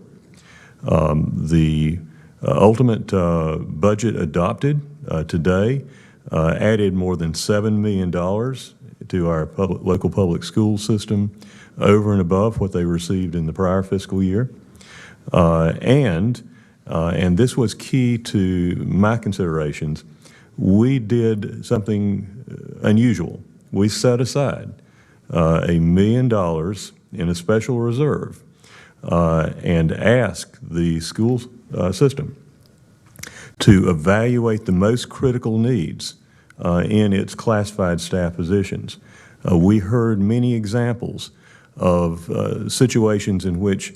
The ultimate budget adopted today added more than $7 million to our local public school system over and above what they received in the prior fiscal year. And this was key to my considerations, we did something unusual. We set aside $1 million in a special reserve and asked the school system to evaluate the most critical needs in its classified staff positions. We heard many examples of situations in which,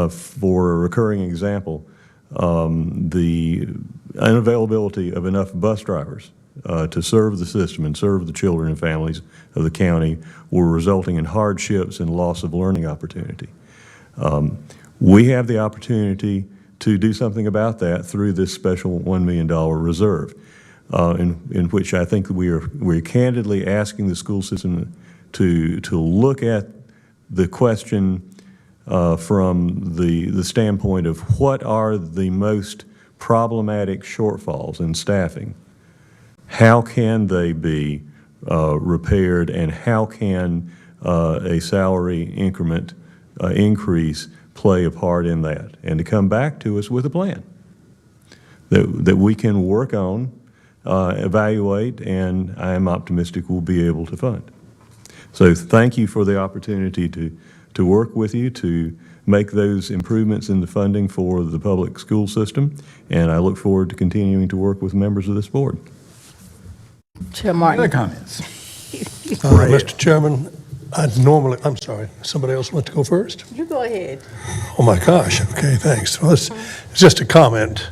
for a recurring example, the unavailability of enough bus drivers to serve the system and serve the children and families of the county were resulting in hardships and loss of learning opportunity. We have the opportunity to do something about that through this special $1 million reserve, in which I think we're candidly asking the school system to look at the question from the standpoint of what are the most problematic shortfalls in staffing. How can they be repaired, and how can a salary increment increase play a part in that? And to come back to us with a plan that we can work on, evaluate, and I am optimistic we'll be able to fund. So thank you for the opportunity to work with you to make those improvements in the funding for the public school system, and I look forward to continuing to work with members of this board. Chair Martin. Other comments? Mr. Chairman, I'm sorry, somebody else want to go first? You go ahead. Oh, my gosh, okay, thanks. Well, it's just a comment,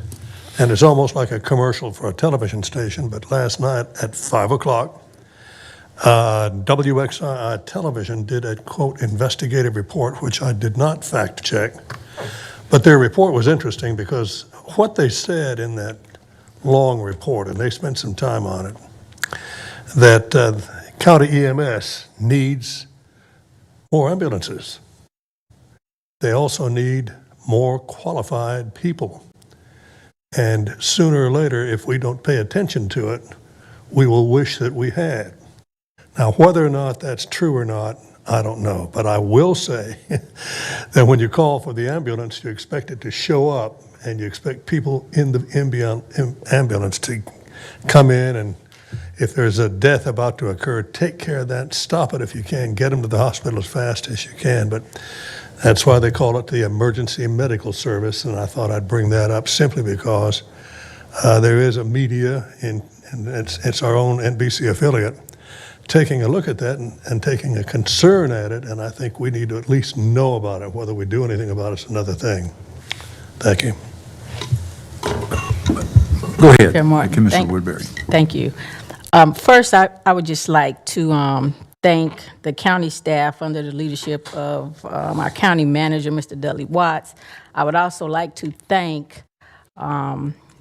and it's almost like a commercial for a television station, but last night at 5 o'clock, WXII television did a, quote, investigative report, which I did not fact check, but their report was interesting because what they said in that long report, and they spent some time on it, that county EMS needs more ambulances. They also need more qualified people. And sooner or later, if we don't pay attention to it, we will wish that we had. Now, whether or not that's true or not, I don't know. But I will say that when you call for the ambulance, you expect it to show up, and you expect people in the ambulance to come in, and if there's a death about to occur, take care of that, stop it if you can, get them to the hospital as fast as you can. But that's why they call it the emergency medical service, and I thought I'd bring that up simply because there is a media, and it's our own NBC affiliate, taking a look at that and taking a concern at it, and I think we need to at least know about it. Whether we do anything about it's another thing. Thank you. Go ahead, Chair Martin. Commissioner Woodbury. Thank you. First, I would just like to thank the county staff under the leadership of our county manager, Mr. Dudley Watts. I would also like to thank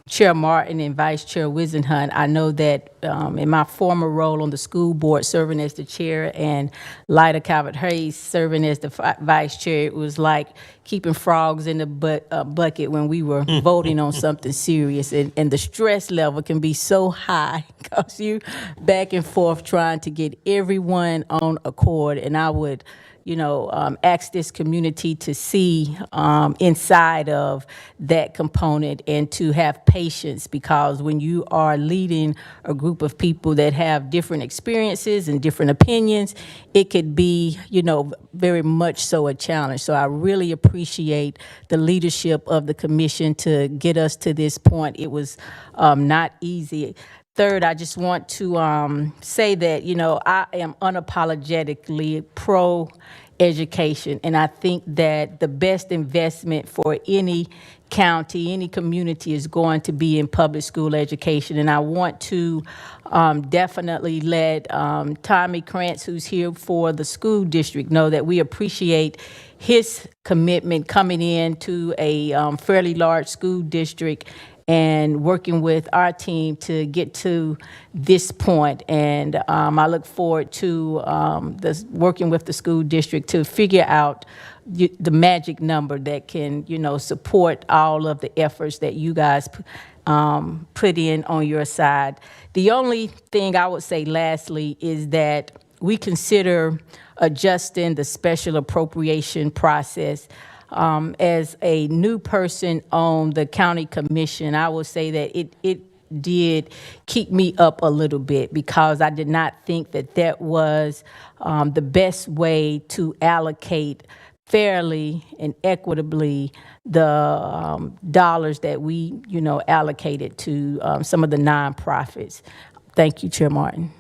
Chair Martin and Vice Chair Wisenhunt. I know that in my former role on the school board, serving as the chair, and Lyda Calvert-Hayes serving as the vice chair, it was like keeping frogs in the bucket when we were voting on something serious. And the stress level can be so high because you back and forth trying to get everyone on accord. And I would ask this community to see inside of that component and to have patience, because when you are leading a group of people that have different experiences and different opinions, it could be, very much so a challenge. So I really appreciate the leadership of the commission to get us to this point. It was not easy. Third, I just want to say that, I am unapologetically pro-education, and I think that the best investment for any county, any community is going to be in public school education. And I want to definitely let Tommy Krantz, who's here for the school district, know that we appreciate his commitment coming in to a fairly large school district and working with our team to get to this point. And I look forward to working with the school district to figure out the magic number that can, support all of the efforts that you guys put in on your side. The only thing I would say lastly is that we consider adjusting the special appropriation process. As a new person on the county commission, I will say that did keep me up a little bit, because I did not think that that was the best way to allocate fairly and equitably the dollars that we, allocated to some of the nonprofits. Thank you, Chair Martin.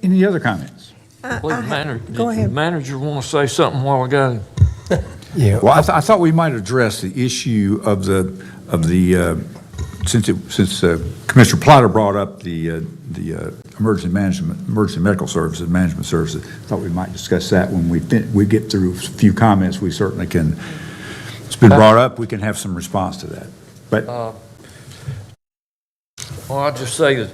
Any other comments? Go ahead. Did the manager want to say something while ago? Well, I thought we might address the issue of since Commissioner Platter brought up the emergency medical services, management services. I thought we might discuss that when we get through a few comments. We certainly can. It's been brought up. We can have some response to that. But Well, I'll just say that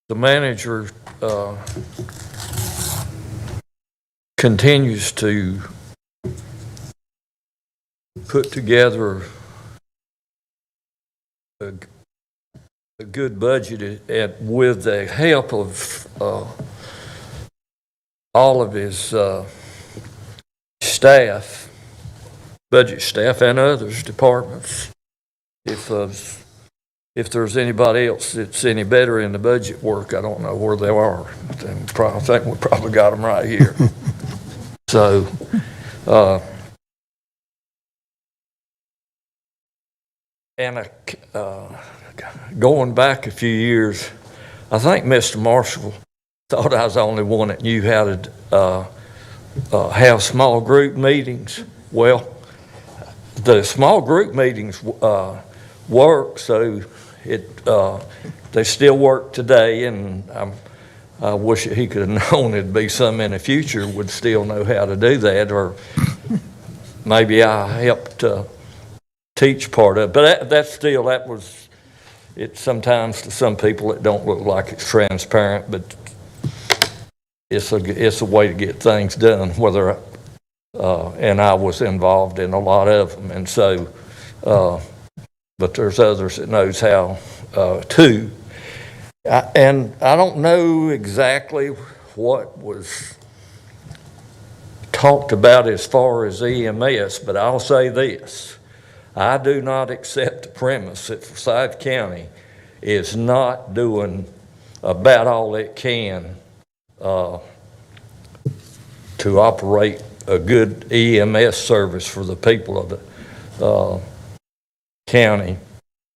the manager continues to put together a good budget with the help of all of his staff, budget staff, and others, departments. If there's anybody else that's any better in the budget work, I don't know where they are. I think we probably got them right here. So, and going back a few years, I think Mr. Marshall thought I was the only one that knew how to have small group meetings. Well, the small group meetings work, so they still work today, and I wish he could have known it'd be some in the future would still know how to do that, or maybe I helped teach part of it. But that was it. Sometimes to some people it don't look like it's transparent, but it's a way to get things done. And I was involved in a lot of them, and so. But there's others that knows how too. And I don't know exactly what was talked about as far as EMS, but I'll say this. I do not accept the premise that Forsyth County is not doing about all it can to operate a good EMS service for the people of the county.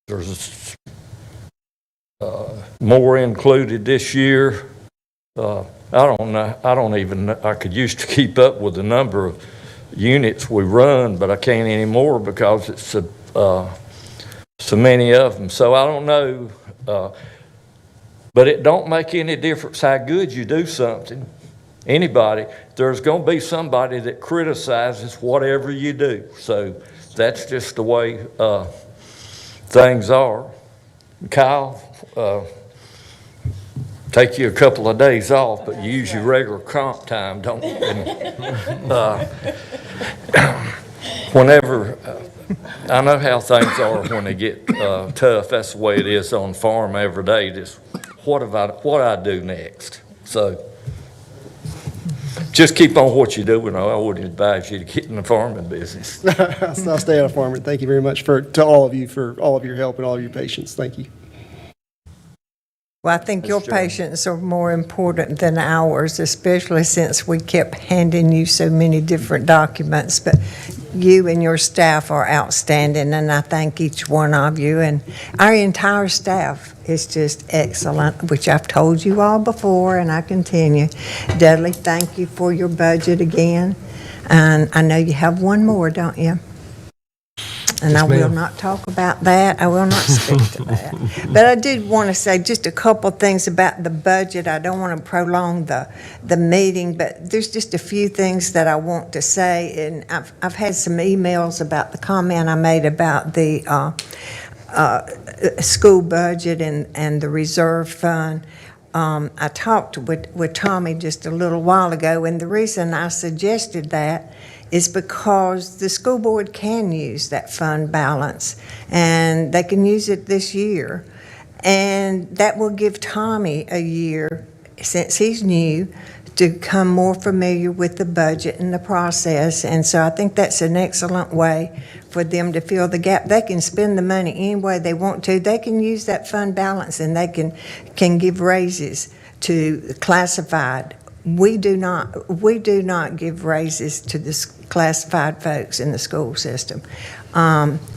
There's more included this year. I don't know. I could used to keep up with the number of units we run, but I can't anymore because it's so many of them. So I don't know. But it don't make any difference how good you do something. Anybody, there's going to be somebody that criticizes whatever you do. So that's just the way things are. Kyle, take you a couple of days off, but you use your regular comp time, don't you? Whenever, I know how things are when they get tough. That's the way it is on farm every day. Just what I do next. So just keep on what you're doing. I wouldn't advise you to get in the farming business. I'll stay on a farmer. Thank you very much to all of you for all of your help and all of your patience. Thank you. Well, I think your patients are more important than ours, especially since we kept handing you so many different documents. But you and your staff are outstanding, and I thank each one of you. And our entire staff is just excellent, which I've told you all before, and I continue. Dudley, thank you for your budget again. And I know you have one more, don't you? And I will not talk about that. I will not speak to that. But I did want to say just a couple things about the budget. I don't want to prolong the meeting, but there's just a few things that I want to say. And I've had some emails about the comment I made about the school budget and the reserve fund. I talked with Tommy just a little while ago, and the reason I suggested that is because the school board can use that fund balance, and they can use it this year. And that will give Tommy a year, since he's new, to become more familiar with the budget and the process. And so I think that's an excellent way for them to fill the gap. They can spend the money any way they want to. They can use that fund balance, and they can give raises to classified. We do not give raises to the classified folks in the school system.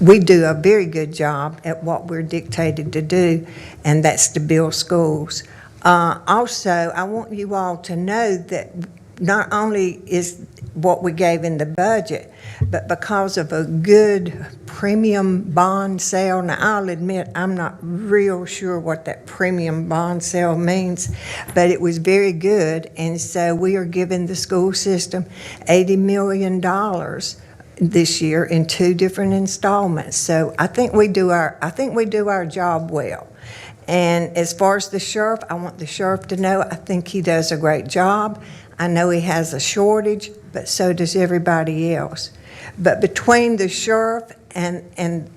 We do a very good job at what we're dictated to do, and that's to build schools. Also, I want you all to know that not only is what we gave in the budget, but because of a good premium bond sale. Now, I'll admit I'm not real sure what that premium bond sale means, but it was very good, and so we are giving the school system $80 million this year in 2 different installments. So I think we do our job well. And as far as the sheriff, I want the sheriff to know I think he does a great job. I know he has a shortage, but so does everybody else. But between the sheriff and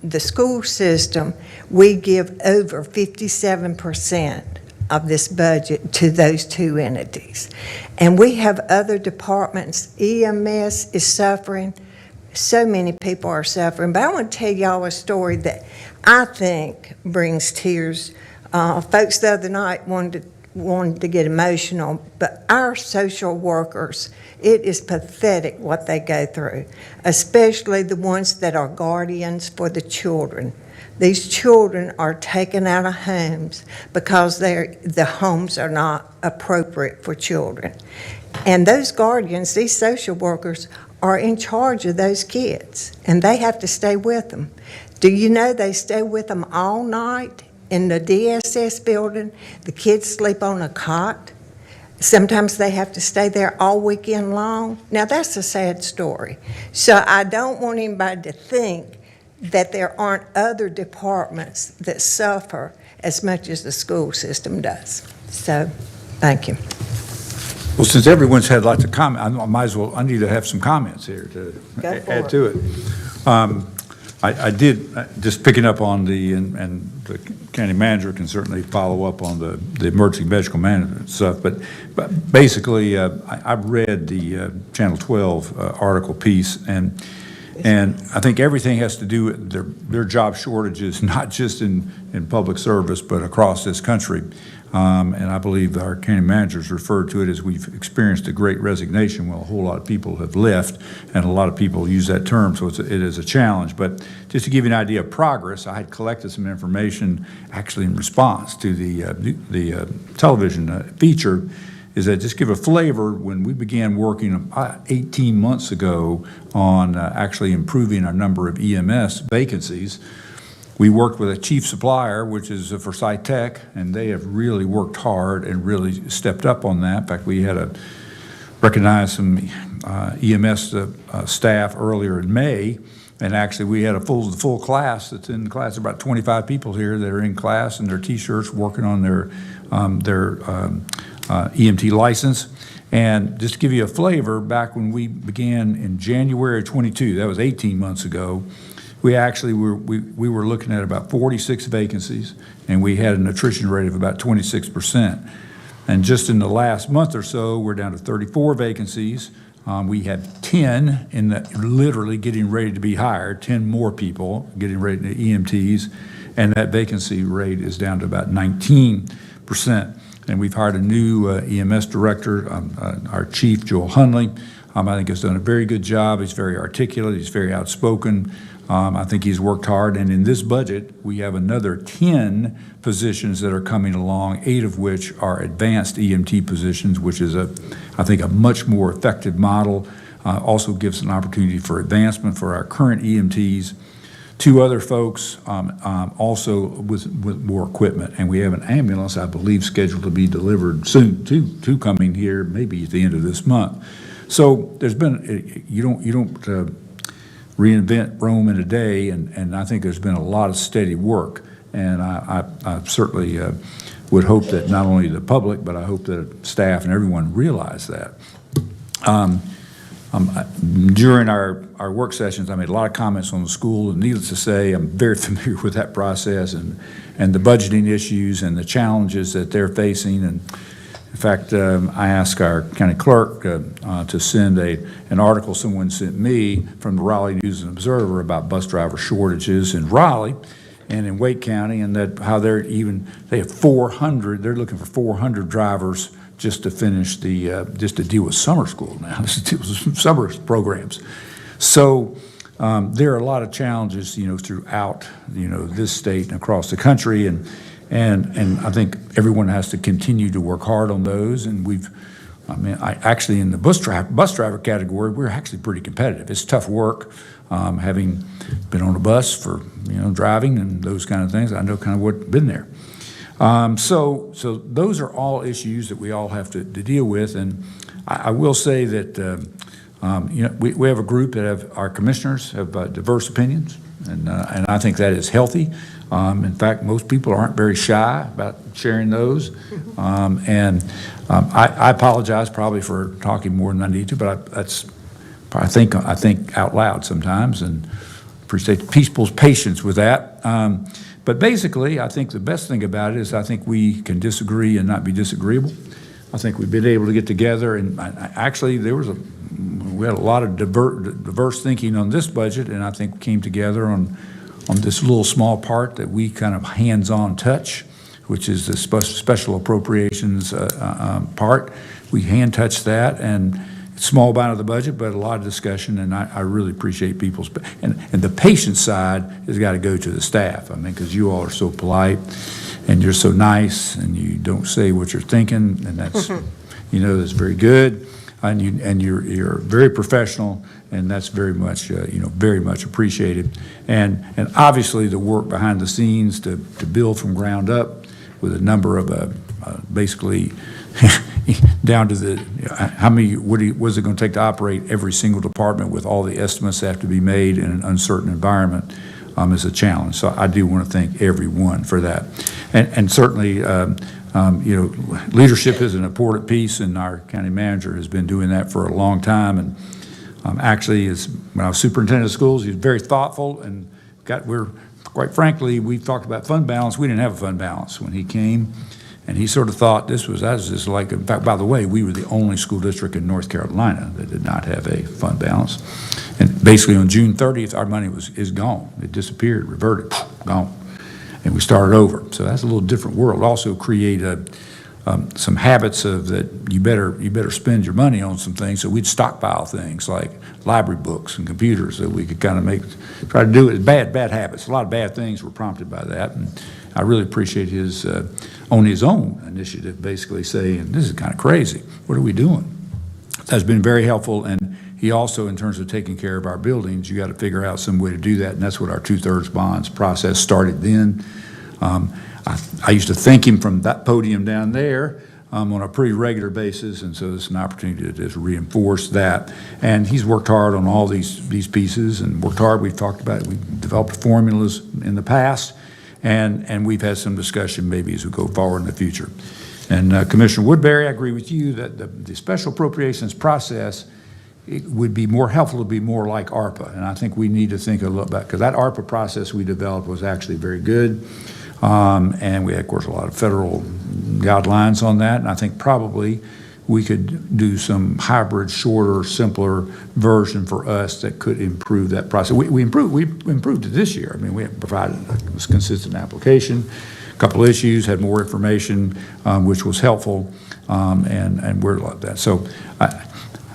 the school system, we give over 57% of this budget to those 2 entities. And we have other departments. EMS is suffering. So many people are suffering. But I want to tell y'all a story that I think brings tears. Folks the other night wanted to get emotional, but our social workers, it is pathetic what they go through, especially the ones that are guardians for the children. These children are taken out of homes because the homes are not appropriate for children. And those guardians, these social workers, are in charge of those kids, and they have to stay with them. Do you know they stay with them all night in the DSS building? The kids sleep on a cot. Sometimes they have to stay there all weekend long. Now, that's a sad story. So I don't want anybody to think that there aren't other departments that suffer as much as the school system does. So, thank you. Well, since everyone's had lots of comments, I need to have some comments here to add to it. I did, just picking up on and the county manager can certainly follow up on the emergency medical management stuff, but basically, I've read the Channel 12 article piece, and I think everything has to do with their job shortages, not just in public service, but across this country. And I believe our county managers referred to it as we've experienced a great resignation. Well, a whole lot of people have left, and a lot of people use that term, so it is a challenge. But just to give you an idea of progress, I had collected some information actually in response to the television feature, is that just give a flavor, when we began working 18 months ago on actually improving our number of EMS vacancies, we worked with a chief supplier, which is Forsyth Tech, and they have really worked hard and really stepped up on that. In fact, we had to recognize some EMS staff earlier in May, and actually we had a full class that's in class, about 25 people here that are in class in their T-shirts working on their EMT license. And just to give you a flavor, back when we began in January 22, that was 18 months ago, we actually we were looking at about 46 vacancies, and we had an attrition rate of about 26%. And just in the last month or so, we're down to 34 vacancies. We have 10 in that literally getting ready to be hired, 10 more people getting ready to EMTs, and that vacancy rate is down to about 19%. And we've hired a new EMS director, our chief, Joel Hunley. I think has done a very good job. He's very articulate. He's very outspoken. I think he's worked hard. And in this budget, we have another 10 positions that are coming along, 8 of which are advanced EMT positions, which is, I think, a much more effective model. Also gives an opportunity for advancement for our current EMTs. 2 other folks also with more equipment. And we have an ambulance, I believe, scheduled to be delivered soon, two coming here, maybe at the end of this month. So there's been, you don't reinvent Rome in a day, and I think there's been a lot of steady work. And I certainly would hope that not only the public, but I hope that staff and everyone realize that. During our work sessions, I made a lot of comments on the school, and needless to say, I'm very familiar with that process and the budgeting issues and the challenges that they're facing. In fact, I asked our county clerk to send an article someone sent me from the Raleigh News and Observer about bus driver shortages in Raleigh and in Wake County, and that how they have 400, they're looking for 400 drivers just to finish just to deal with summer school now, just to deal with some summer programs. So there are a lot of challenges, throughout, this state and across the country, and I think everyone has to continue to work hard on those. And actually in the bus driver category, we're actually pretty competitive. It's tough work, having been on a bus for, driving and those kind of things. I know kind of what's been there. So those are all issues that we all have to deal with. And I will say that, we have a group that our commissioners have diverse opinions, and I think that is healthy. In fact, most people aren't very shy about sharing those. I apologize probably for talking more than I need to, but I think out loud sometimes, and appreciate people's patience with that. But basically, I think the best thing about it is I think we can disagree and not be disagreeable. I think we've been able to get together, and actually we had a lot of diverse thinking on this budget, and I think we came together on this little small part that we kind of hands-on touch, which is the special appropriations part. We hand-touch that, and it's a small amount of the budget, but a lot of discussion, and I really appreciate people's, and the patient side has got to go to the staff. Because you all are so polite, and you're so nice, and you don't say what you're thinking, and that's, that's very good. And you're very professional, and that's very much very much appreciated. And obviously the work behind the scenes to build from ground up with a number of basically down to what is it going to take to operate every single department with all the estimates that have to be made in an uncertain environment is a challenge. So I do want to thank everyone for that, and certainly. Leadership is an important piece, and our county manager has been doing that for a long time. And actually, when I was superintendent of schools, he was very thoughtful, and quite frankly, we talked about fund balance. We didn't have a fund balance when he came, and he sort of thought that was just like, in fact, by the way, we were the only school district in North Carolina that did not have a fund balance. And basically on June 30th, our money is gone. It disappeared, reverted, gone. And we started over. So that's a little different world. Also create some habits of that you better spend your money on some things. So we'd stockpile things like library books and computers that we could kind of try to do it. Bad habits. A lot of bad things were prompted by that. And I really appreciate his, on his own initiative, basically saying, this is kind of crazy. What are we doing? That's been very helpful. And he also, in terms of taking care of our buildings, you got to figure out some way to do that, and that's what our 2/3 bonds process started then. I used to thank him from that podium down there on a pretty regular basis, and so it's an opportunity to just reinforce that. And he's worked hard on all these pieces, and worked hard. We've talked about it. We've developed formulas in the past, and we've had some discussion maybe as we go forward in the future. And Commissioner Woodbury, I agree with you that the special appropriations process, it would be more helpful to be more like ARPA. And I think we need to think a little about, because that ARPA process we developed was actually very good. And we had, of course, a lot of federal guidelines on that. And I think probably we could do some hybrid, shorter, simpler version for us that could improve that process. We improved it this year. We provided a consistent application, a couple issues, had more information, which was helpful, and we're like that. So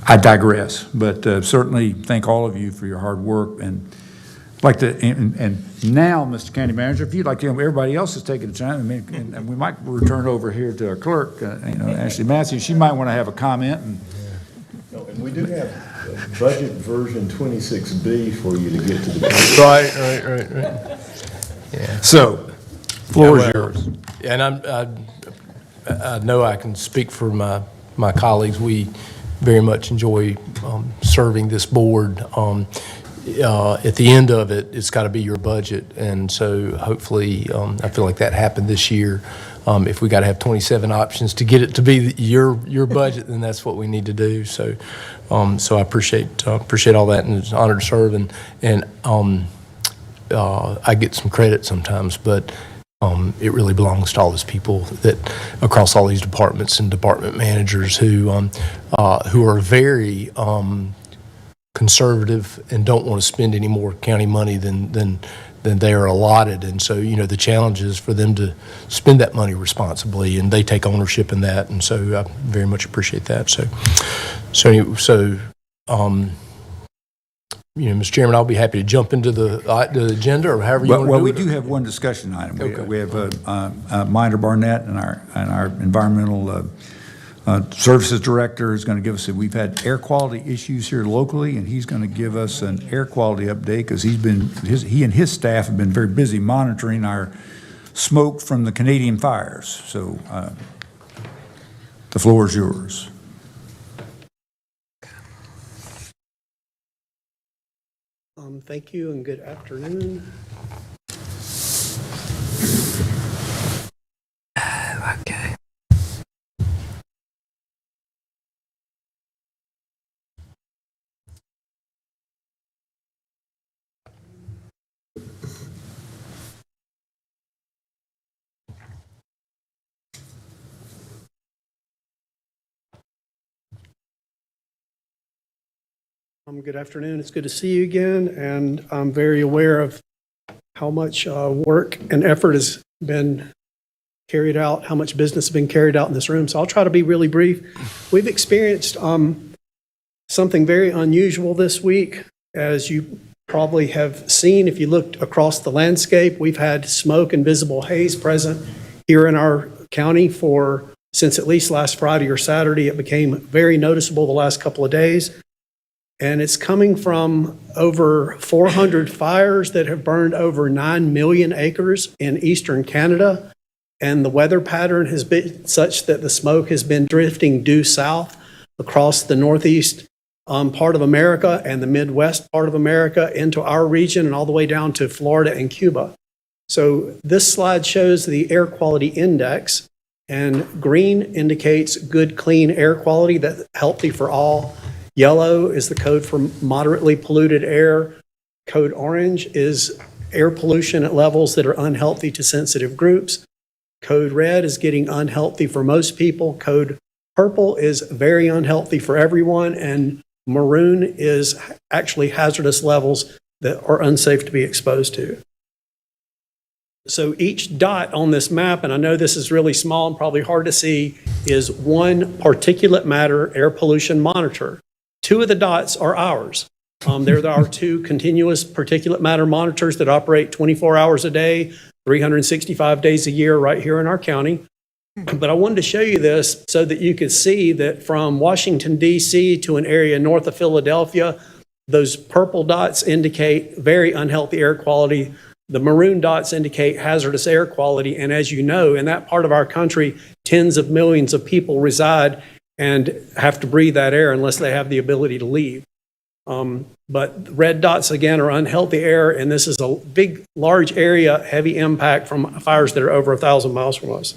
I digress, but certainly thank all of you for your hard work. And like to, and now, Mr. County Manager, if you'd like to, everybody else is taking the time, and we might return over here to our clerk, Ashley Matthews. She might want to have a comment. And we do have budget version 26B for you to get to the. Right. Yeah. So, floor is yours. And I know I can speak for my colleagues. We very much enjoy serving this board. At the end of it, it's got to be your budget, and so hopefully, I feel like that happened this year. If we got to have 27 options to get it to be your budget, then that's what we need to do. So, so I appreciate all that, and it's an honor to serve. And I get some credit sometimes, but It really belongs to all those people that, across all these departments and department managers who are very conservative and don't want to spend any more county money than they are allotted. And so, the challenge is for them to spend that money responsibly, and they take ownership in that. And so I very much appreciate that. Mr. Chairman, I'll be happy to jump into the agenda or however you want to do it. Well, we do have one discussion item. Okay. We have Minor Barnett and our environmental services director is going to give us, we've had air quality issues here locally, and he's going to give us an air quality update because he and his staff have been very busy monitoring our smoke from the Canadian fires. So the floor is yours. Thank you and good afternoon. Okay. Good afternoon. It's good to see you again, and I'm very aware of how much work and effort has been carried out, how much business has been carried out in this room. So I'll try to be really brief. We've experienced something very unusual this week. As you probably have seen, if you looked across the landscape, we've had smoke and visible haze present here in our county since at least last Friday or Saturday. It became very noticeable the last couple of days. And it's coming from over 400 fires that have burned over 9 million acres in eastern Canada. And the weather pattern has been such that the smoke has been drifting due south across the northeast part of America and the Midwest part of America into our region and all the way down to Florida and Cuba. So this slide shows the air quality index, and green indicates good, clean air quality that's healthy for all. Yellow is the code for moderately polluted air. Code orange is air pollution at levels that are unhealthy to sensitive groups. Code red is getting unhealthy for most people. Code purple is very unhealthy for everyone. And maroon is actually hazardous levels that are unsafe to be exposed to. So each dot on this map, and I know this is really small and probably hard to see, is one particulate matter air pollution monitor. 2 of the dots are ours. They're our 2 continuous particulate matter monitors that operate 24 hours a day, 365 days a year right here in our county. But I wanted to show you this so that you could see that from Washington, D.C. to an area north of Philadelphia, those purple dots indicate very unhealthy air quality. The maroon dots indicate hazardous air quality. And as you know, in that part of our country, tens of millions of people reside and have to breathe that air unless they have the ability to leave. But red dots, again, are unhealthy air, and this is a big, large area, heavy impact from fires that are over 1,000 miles from us.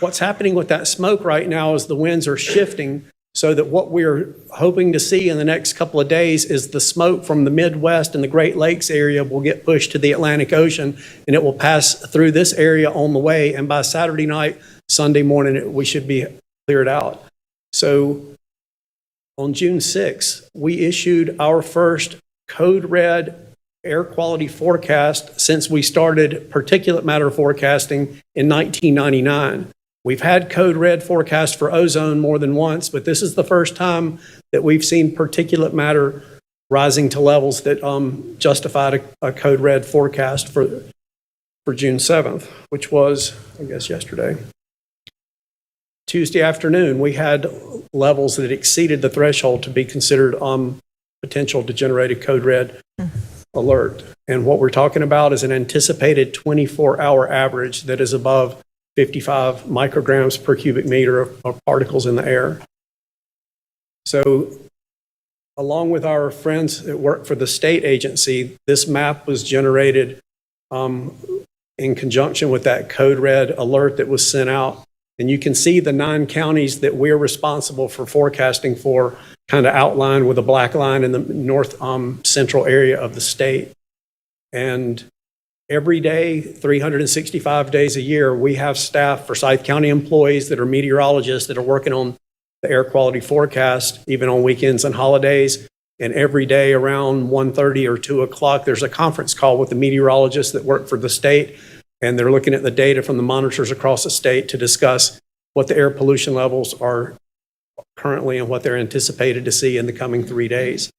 What's happening with that smoke right now is the winds are shifting so that what we're hoping to see in the next couple of days is the smoke from the Midwest and the Great Lakes area will get pushed to the Atlantic Ocean, and it will pass through this area on the way, and by Saturday night, Sunday morning, we should be cleared out. So on June 6th, we issued our first code red air quality forecast since we started particulate matter forecasting in 1999. We've had code red forecast for ozone more than once, but this is the first time that we've seen particulate matter rising to levels that justified a code red forecast for June 7th, which was, I guess, yesterday. Tuesday afternoon, we had levels that exceeded the threshold to be considered potential to generate a code red alert. And what we're talking about is an anticipated 24-hour average that is above 55 micrograms per cubic meter of particles in the air. So along with our friends that work for the state agency, this map was generated in conjunction with that code red alert that was sent out. And you can see the 9 counties that we're responsible for forecasting for kind of outlined with a black line in the north central area of the state. And every day, 365 days a year, we have staff, Forsyth County employees that are meteorologists that are working on the air quality forecast, even on weekends and holidays. And every day around 1:30 or 2 o'clock, there's a conference call with the meteorologists that work for the state. And they're looking at the data from the monitors across the state to discuss what the air pollution levels are currently and what they're anticipated to see in the coming 3 days.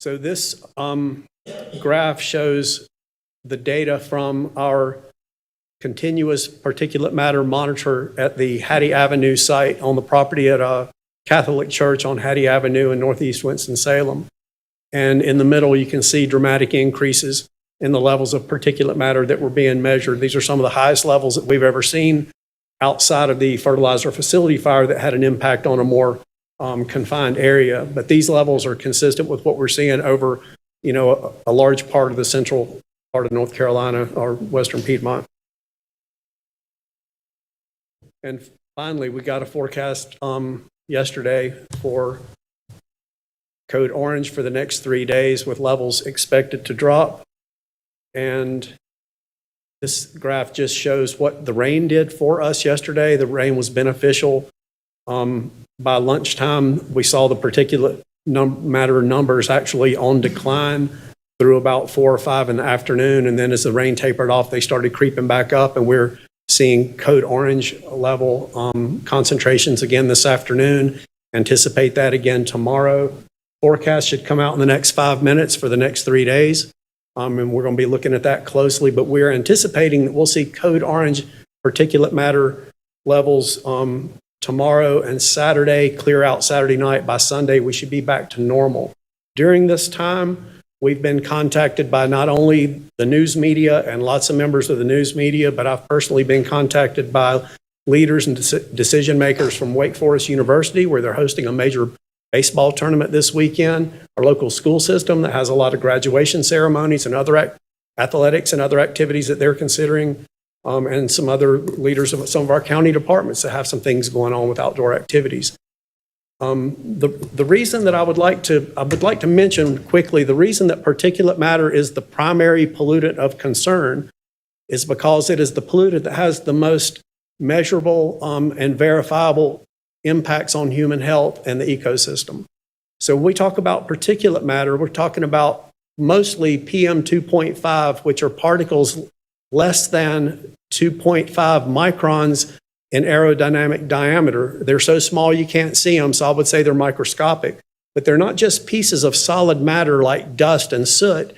So this graph shows the data from our continuous particulate matter monitor at the Hattie Avenue site on the property at a Catholic church on Hattie Avenue in Northeast Winston-Salem. And in the middle, you can see dramatic increases in the levels of particulate matter that were being measured. These are some of the highest levels that we've ever seen outside of the fertilizer facility fire that had an impact on a more confined area. But these levels are consistent with what we're seeing over, a large part of the central part of North Carolina or western Piedmont. And finally, we got a forecast yesterday for code orange for the next 3 days with levels expected to drop. And this graph just shows what the rain did for us yesterday. The rain was beneficial. By lunchtime, we saw the particulate matter numbers actually on decline through about 4 or 5 in the afternoon. And then as the rain tapered off, they started creeping back up, and we're seeing code orange level concentrations again this afternoon. Anticipate that again tomorrow. Forecast should come out in the next 5 minutes for the next 3 days. And we're going to be looking at that closely, but we're anticipating that we'll see code orange particulate matter levels tomorrow and Saturday, clear out Saturday night. By Sunday, we should be back to normal. During this time, we've been contacted by not only the news media and lots of members of the news media, but I've personally been contacted by leaders and decision makers from Wake Forest University, where they're hosting a major baseball tournament this weekend, our local school system that has a lot of graduation ceremonies and other athletics and other activities that they're considering, and some other leaders of some of our county departments that have some things going on with outdoor activities. The reason that I would like to mention quickly, the reason that particulate matter is the primary pollutant of concern is because it is the pollutant that has the most measurable and verifiable impacts on human health and the ecosystem. So when we talk about particulate matter, we're talking about mostly PM 2.5, which are particles less than 2.5 microns in aerodynamic diameter. They're so small you can't see them, so I would say they're microscopic. But they're not just pieces of solid matter like dust and soot.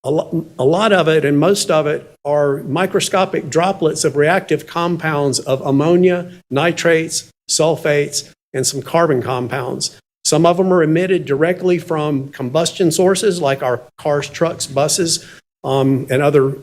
A lot of it, and most of it, are microscopic droplets of reactive compounds of ammonia, nitrates, sulfates, and some carbon compounds. Some of them are emitted directly from combustion sources like our cars, trucks, buses, and other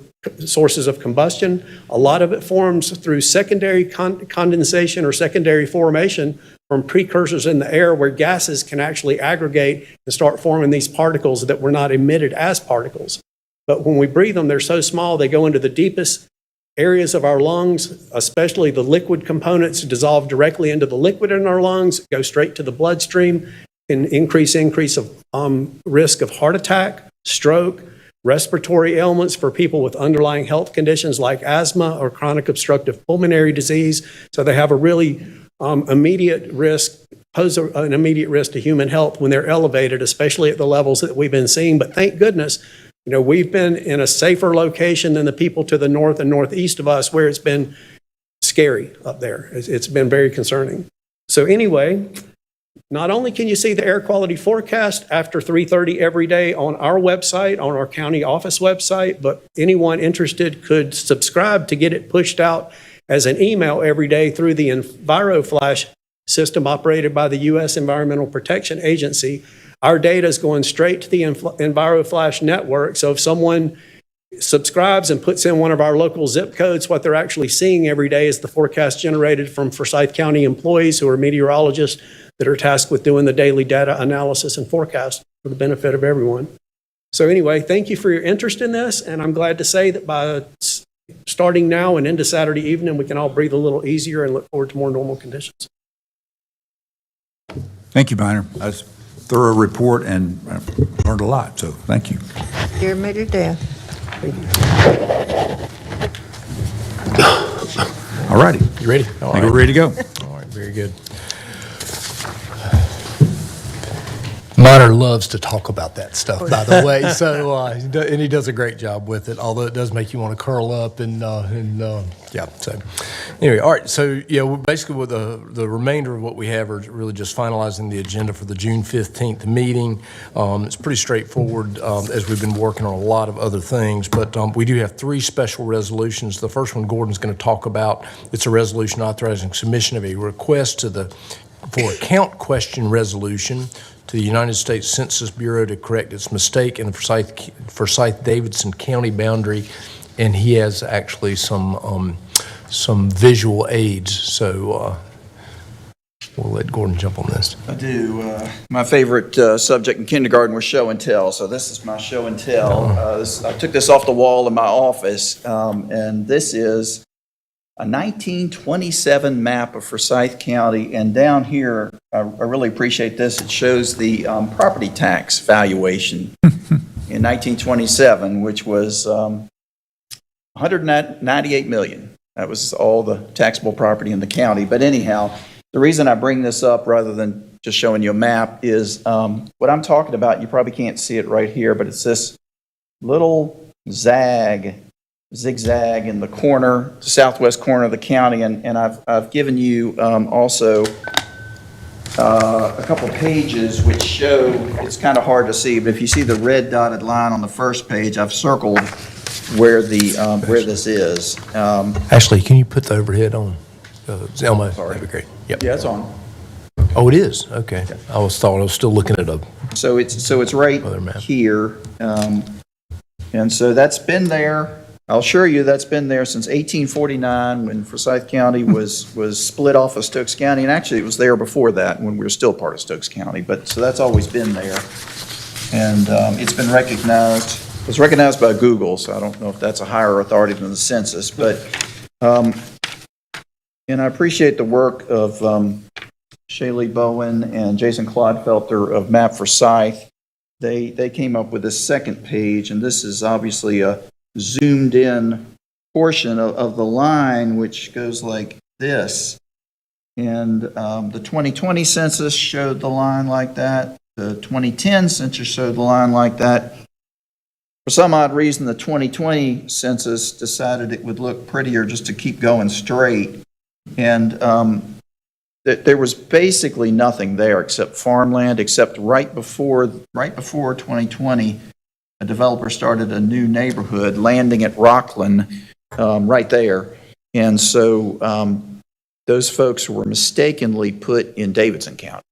sources of combustion. A lot of it forms through secondary condensation or secondary formation from precursors in the air where gases can actually aggregate and start forming these particles that were not emitted as particles. But when we breathe them, they're so small, they go into the deepest areas of our lungs, especially the liquid components dissolve directly into the liquid in our lungs, go straight to the bloodstream, and increase of risk of heart attack, stroke, respiratory ailments for people with underlying health conditions like asthma or chronic obstructive pulmonary disease. So they have a really immediate risk, pose an immediate risk to human health when they're elevated, especially at the levels that we've been seeing. But thank goodness, we've been in a safer location than the people to the north and northeast of us, where it's been scary up there. It's been very concerning. So anyway, not only can you see the air quality forecast after 3:30 every day on our website, on our county office website, but anyone interested could subscribe to get it pushed out as an email every day through the EnviroFlash system operated by the U.S. Environmental Protection Agency. Our data is going straight to the EnviroFlash network. So if someone subscribes and puts in one of our local zip codes, what they're actually seeing every day is the forecast generated from Forsyth County employees who are meteorologists that are tasked with doing the daily data analysis and forecast for the benefit of everyone. So anyway, thank you for your interest in this. And I'm glad to say that by starting now and into Saturday evening, we can all breathe a little easier and look forward to more normal conditions. Thank you, Bynner. That's thorough report and learned a lot, so thank you. Hear me to death. All righty. You ready? I think we're ready to go. All right, very good. Minor loves to talk about that stuff, by the way, so, and he does a great job with it, although it does make you want to curl up and yeah, so, anyway, all right, so, yeah, basically with the remainder of what we have are really just finalizing the agenda for the June 15th meeting. It's pretty straightforward, as we've been working on a lot of other things, but we do have 3 special resolutions. The first one Gordon's going to talk about. It's a resolution authorizing submission of a request for a count question resolution to the United States Census Bureau to correct its mistake in the Forsyth-Davidson County boundary, and he has actually some visual aids, so we'll let Gordon jump on this. I do. My favorite subject in kindergarten was show and tell, so this is my show and tell. I took this off the wall in my office, and this is a 1927 map of Forsyth County, and down here, I really appreciate this, it shows the property tax valuation in 1927, which was $198 million. That was all the taxable property in the county. But anyhow, the reason I bring this up rather than just showing you a map is what I'm talking about. You probably can't see it right here, but it's this little zigzag in the corner, southwest corner of the county, and I've given you also a couple pages which show, it's kind of hard to see, but if you see the red dotted line on the first page, I've circled where this is. Ashley, can you put the overhead on? Elmo, that'd be great. Yep. Yeah, it's on. Oh, it is? Okay. I was still looking at a. So it's right here, and so that's been there. I'll assure you that's been there since 1849 when Forsyth County was split off of Stokes County, and actually it was there before that when we were still part of Stokes County. But so that's always been there, and it's been recognized. It was recognized by Google, so I don't know if that's a higher authority than the census, but and I appreciate the work of Shaylee Bowen and Jason Clodfelter of Map Forsyth. They came up with this second page, and this is obviously a zoomed in portion of the line, which goes like this. And the 2020 census showed the line like that. The 2010 census showed the line like that. For some odd reason, the 2020 census decided it would look prettier just to keep going straight. And there was basically nothing there except farmland, except right before 2020, a developer started a new neighborhood landing at Rockland right there. And so those folks were mistakenly put in Davidson County.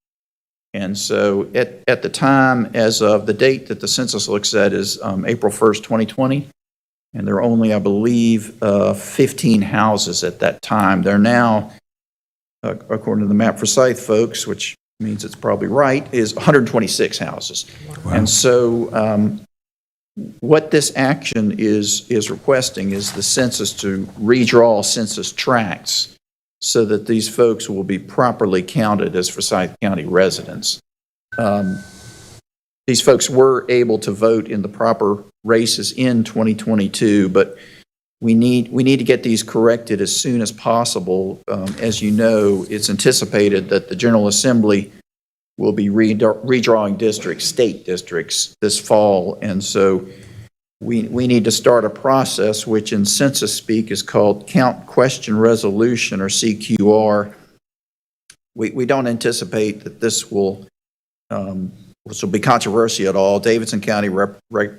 And so at the time, as of the date that the census looks at is April 1st, 2020, and there are only, I believe, 15 houses at that time. They're now, according to the Map Forsyth folks, which means it's probably right, is 126 houses. Wow. And so what this action is requesting is the census to redraw census tracts so that these folks will be properly counted as Forsyth County residents. These folks were able to vote in the proper races in 2022, but we need to get these corrected as soon as possible. As you know, it's anticipated that the General Assembly will be redrawing districts, state districts, this fall, and so we need to start a process which in census speak is called Count Question Resolution, or CQR. We don't anticipate that this will be controversial at all. Davidson County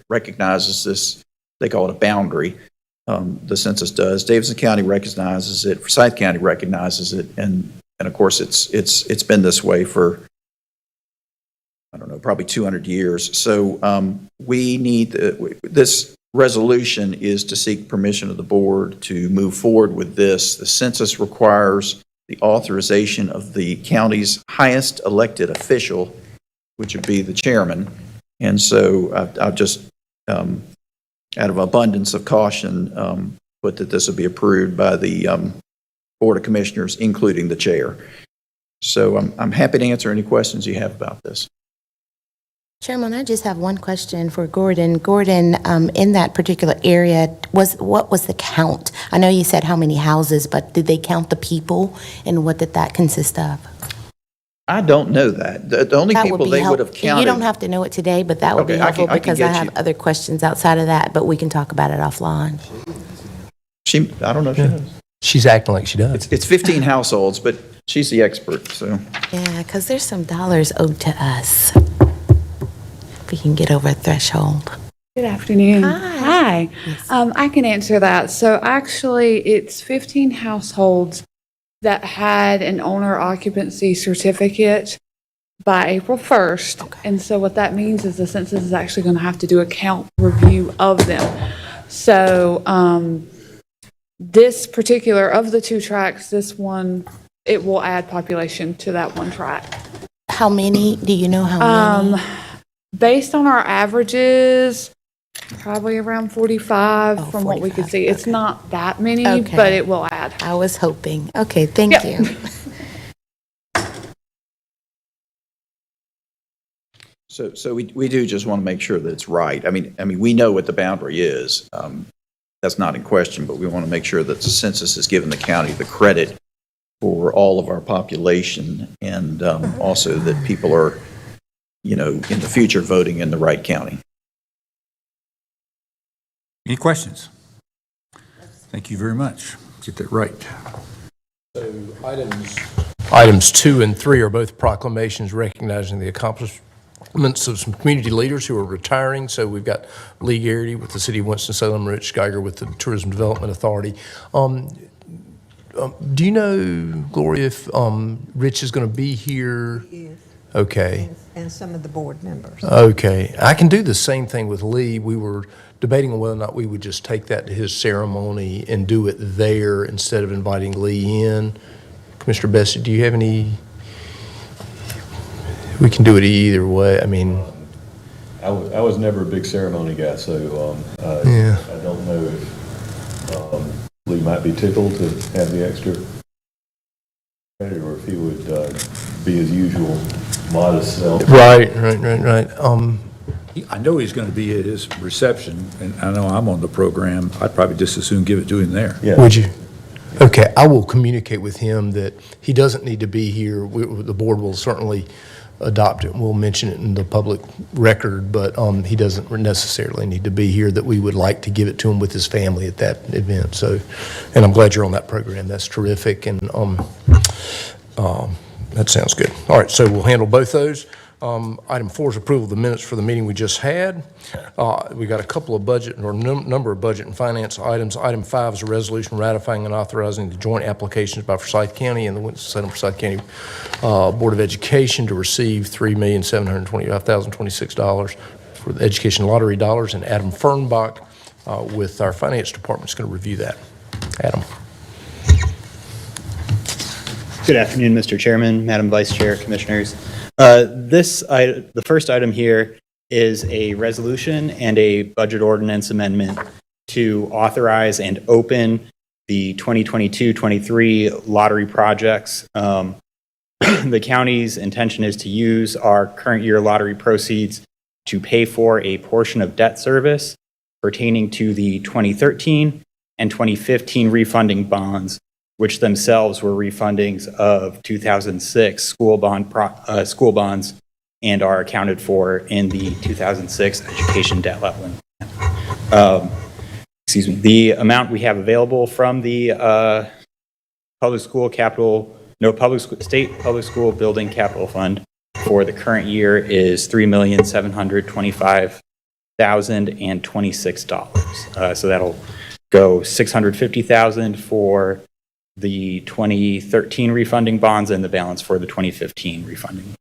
recognizes this. They call it a boundary. The census does. Davidson County recognizes it. Forsyth County recognizes it, and of course it's been this way for, I don't know, probably 200 years. So we need this resolution is to seek permission of the board to move forward with this. The census requires the authorization of the county's highest elected official, which would be the chairman. And so I've just, out of abundance of caution, put that this will be approved by the Board of Commissioners, including the chair. So I'm happy to answer any questions you have about this. Chairman, I just have one question for Gordon. Gordon, in that particular area, what was the count? I know you said how many houses, but did they count the people, and what did that consist of? I don't know that. The only That people be they would have helpful. counted. You don't have to know it today, but that would be Okay, I can- helpful I can because I get have you. other questions outside of that, but we can talk about it offline. I don't know if she knows. She's acting like she does. It's 15 households, but she's the expert, so. Yeah, because there's some dollars owed to us. If we can get over a threshold. Good afternoon. Hi. I can answer that. So actually, it's 15 households that had an owner occupancy certificate by April 1st. And so what that means is the census is actually going to have to do a count review of them. So this particular, of the 2 tracts, this one, it will add population to that 1 tract. How many? Do you know how many? Based on our averages, probably around 45 from what we could see. It's not that many, Okay. but it will add. I was hoping. Okay, thank Yep. you. So we do just want to make sure that it's right. I mean, we know what the boundary is. That's not in question, but we want to make sure that the census is giving the county the credit for all of our population, and also that people are, in the future voting in the right county. Any questions? Thank you very much. Get that right. So items 2 and 3 are both proclamations recognizing the accomplishments of some community leaders who are retiring. So we've got Lee Garrity with the City of Winston-Salem, Rich Geiger with the Tourism Development Authority. Do you know, Gloria, if Rich is going to be here? Yes. Okay. And some of the board members. Okay. I can do the same thing with Lee. We were debating on whether or not we would just take that to his ceremony and do it there instead of inviting Lee in. Commissioner Bessett, do you have any? We can do it either way. I mean, I was never a big ceremony guy, so Yeah. I don't know if Lee might be tickled to have the extra credit, or if he would be his usual modest self. Right. I know he's going to be at his reception, and I know I'm on the program. I'd probably just as soon give it to him there. Yeah. Would you? Okay, I will communicate with him that he doesn't need to be here. The board will certainly adopt it, and we'll mention it in the public record, but he doesn't necessarily need to be here, that we would like to give it to him with his family at that event. So, and I'm glad you're on that program. That's terrific, and that sounds good. All right, so we'll handle both those. Item 4 is approval of the minutes for the meeting we just had. We got a couple of budget, or number of budget and finance items. Item 5 is a resolution ratifying and authorizing the joint applications by Forsyth County and the Winston-Salem Forsyth County Board of Education to receive $3,725,026 for the education lottery dollars, and Adam Fernbach with our finance department is going to review that. Adam. Good afternoon, Mr. Chairman, Madam Vice Chair, Commissioners. The first item here is a resolution and a budget ordinance amendment to authorize and open the 2022-23 lottery projects. The county's intention is to use our current year lottery proceeds to pay for a portion of debt service pertaining to the 2013 and 2015 refunding bonds, which themselves were refundings of 2006 school bonds and are accounted for in the 2006 education debt leveling. The amount we have available from the state public school building capital fund for the current year is $3,725,026. So that'll go $650,000 for the 2013 refunding bonds and the balance for the 2015 refunding.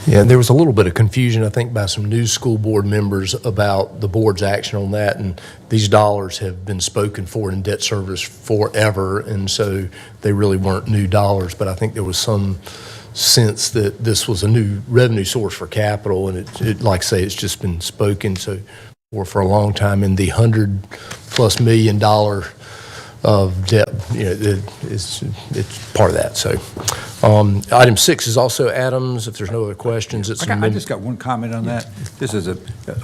Yeah, there was a little bit of confusion, I think, by some new school board members about the board's action on that, and these dollars have been spoken for in debt service forever, and so they really weren't new dollars, but I think there was some sense that this was a new revenue source for capital, and it like I say, it's just been spoken for a long time in the $100+ million depth, it's part of that, so. Item 6 is also Adams, if there's no other questions, it's. I just got one comment on that. This is a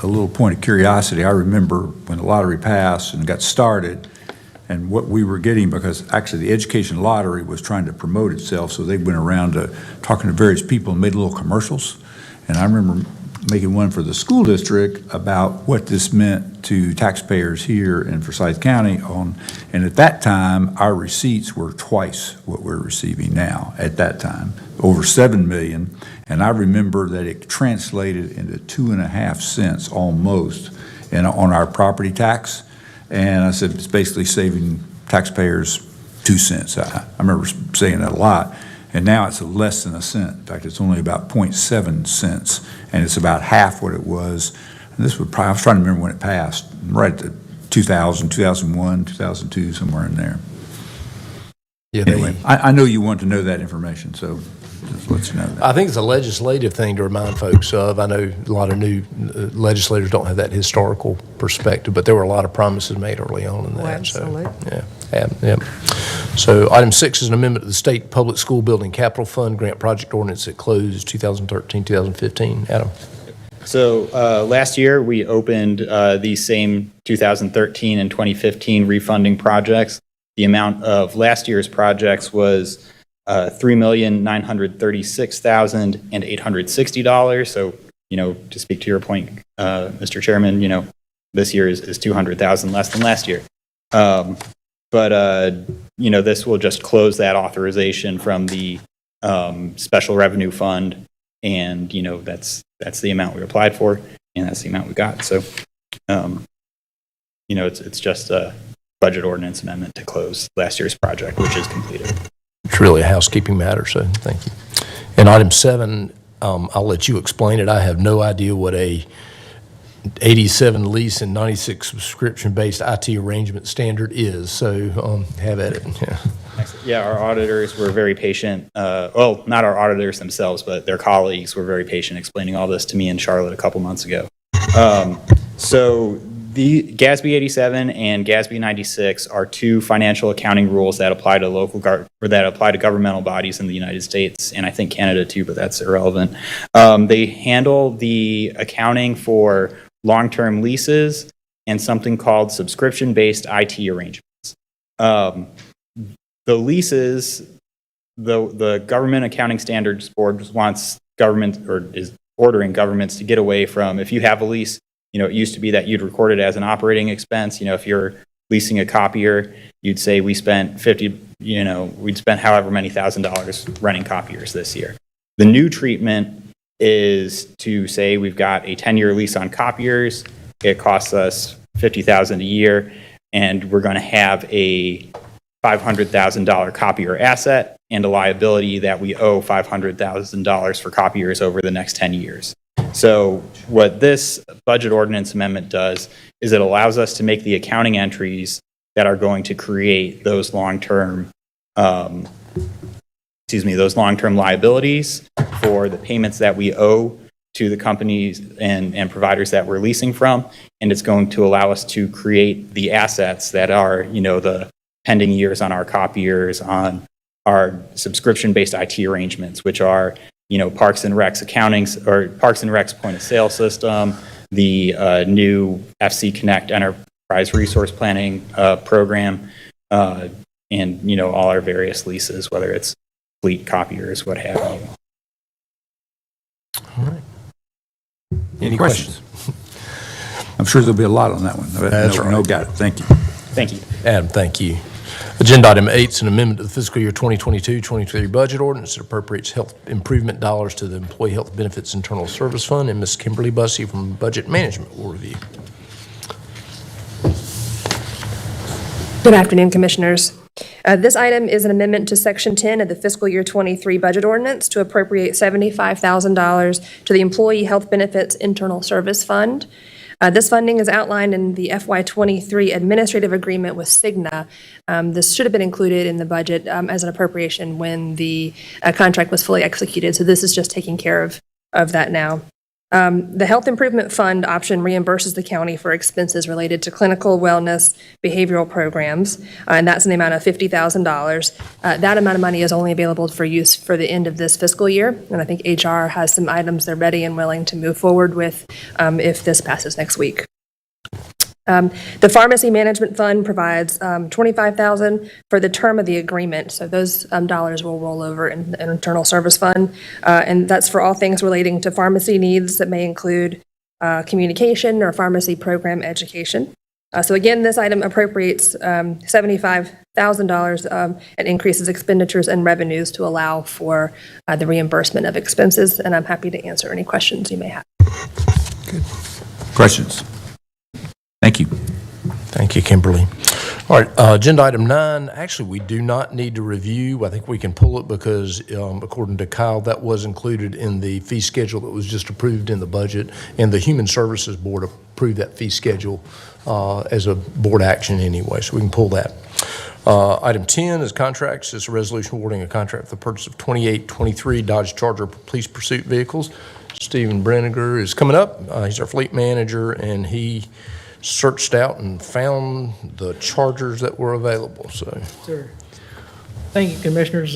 little point of curiosity. I remember when the lottery passed and got started, and what we were getting, because actually the education lottery was trying to promote itself, so they went around talking to various people and made little commercials. And I remember making one for the school district about what this meant to taxpayers here in Forsyth County and at that time, our receipts were twice what we're receiving now at that time, over 7 million. And I remember that it translated into 2.5 cents almost on our property tax. And I said, it's basically saving taxpayers 2 cents. I remember saying that a lot. And now it's less than a cent. In fact, it's only about 0.7 cents, and it's about half what it was. And this would probably, I was trying to remember when it passed, right at the 2000, 2001, 2002, somewhere in there. Yeah, anyway, I know you want to know that information, so just let you know that. I think it's a legislative thing to remind folks of. I know a lot of new legislators don't have that historical perspective, but there were a lot of promises made early on in that. Absolutely. So, yeah. So item 6 is an amendment to the State Public School Building Capital Fund Grant Project Ordinance that closed 2013, 2015. Adam? So last year, we opened these same 2013 and 2015 refunding projects. The amount of last year's projects was $3,936,860. So, to speak to your point, Mr. Chairman, this year is $200,000 less than last year. But this will just close that authorization from the special revenue fund, and that's the amount we applied for, and that's the amount we got. So, it's just a budget ordinance amendment to close last year's project, which is completed. It's really a housekeeping matter, so thank you. And item 7, I'll let you explain it. I have no idea what a 87 lease and 96 subscription-based IT arrangement standard is, so have at it. Yeah, our auditors were very patient. Well, not our auditors themselves, but their colleagues were very patient explaining all this to me and Charlotte a couple months ago. So the GASB 87 and GASB 96 are two financial accounting rules that apply to governmental bodies in the United States, and I think Canada too, but that's irrelevant. They handle the accounting for long-term leases and something called subscription-based IT arrangements. The leases, the Government Accounting Standards Board wants government, or is ordering governments to get away from, if you have a lease, it used to be that you'd record it as an operating expense. If you're leasing a copier, you'd say we'd spent however many $1,000 renting copiers this year. The new treatment is to say we've got a 10-year lease on copiers. It costs us $50,000 a year, and we're going to have a $500,000 copier asset and a liability that we owe $500,000 for copiers over the next 10 years. So what this budget ordinance amendment does is it allows us to make the accounting entries that are going to create those long-term liabilities for the payments that we owe to the companies and providers that we're leasing from. And it's going to allow us to create the assets that are, the pending years on our copiers, on our subscription-based IT arrangements, which are, Parks and Rec's accounting, or Parks and Rec's point of sale system, the new FC Connect Enterprise Resource Planning program, and, all our various leases, whether it's fleet copiers, what have you. All right. Any questions? I'm sure there'll be a lot on that one. That's right. No, got it. Thank you. Thank you. Adam, thank you. Agenda item 8 is an amendment to the fiscal year 2022-23 budget ordinance that appropriates health improvement dollars to the Employee Health Benefits Internal Service Fund, and Ms. Kimberly Bussey from Budget Management will review. Good afternoon, Commissioners. This item is an amendment to Section 10 of the fiscal year 23 budget ordinance to appropriate $75,000 to the Employee Health Benefits Internal Service Fund. This funding is outlined in the FY23 administrative agreement with Cigna. This should have been included in the budget as an appropriation when the contract was fully executed. So this is just taking care of that now. The Health Improvement Fund option reimburses the county for expenses related to clinical wellness behavioral programs, and that's in the amount of $50,000. That amount of money is only available for use for the end of this fiscal year, and I think HR has some items they're ready and willing to move forward with if this passes next week. The Pharmacy Management Fund provides $25,000 for the term of the agreement, so those dollars will roll over in the Internal Service Fund, and that's for all things relating to pharmacy needs that may include communication or pharmacy program education. So again, this item appropriates $75,000 and increases expenditures and revenues to allow for the reimbursement of expenses, and I'm happy to answer any questions you may have. Questions? Thank you. Thank you, Kimberly. All right, agenda item 9, actually, we do not need to review. I think we can pull it because, according to Kyle, that was included in the fee schedule that was just approved in the budget, and the Human Services Board approved that fee schedule as a board action anyway, so we can pull that. Item 10 is contracts. It's a resolution awarding a contract for the purchase of 2823 Dodge Charger police pursuit vehicles. Stephen Brenniger is coming up. He's our fleet manager, and he searched out and found the Chargers that were available, so. Sir. Thank you, Commissioners.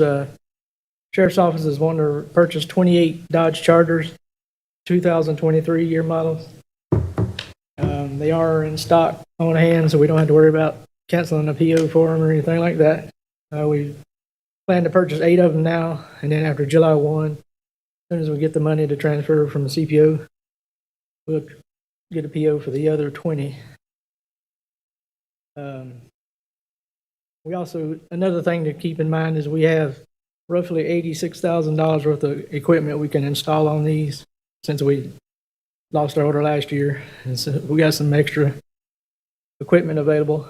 Sheriff's Office is wanting to purchase 28 Dodge Chargers, 2023 year models. They are in stock on hand, so we don't have to worry about canceling a PO for them or anything like that. We plan to purchase 8 of them now, and then after July 1, as soon as we get the money to transfer from the CPO, we'll get a PO for the other 20. We also, another thing to keep in mind is we have roughly $86,000 worth of equipment we can install on these since we lost our order last year. And so we got some extra equipment available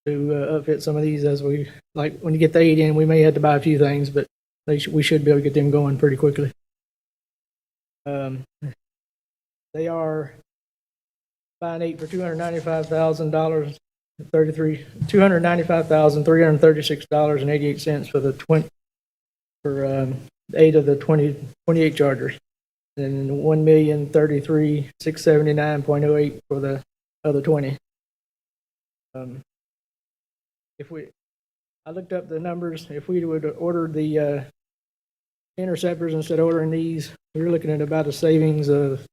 to upfit some of these as we, like when you get the 8 in, we may have to buy a few things, but we should be able to get them going pretty quickly. They are buying 8 for $295,000, $295,336.88 for the 8 of the 28 Chargers, and $1,033,679.08 for the other 20. I looked up the numbers. If we would order the Interceptors instead of ordering these, we were looking at about a savings of,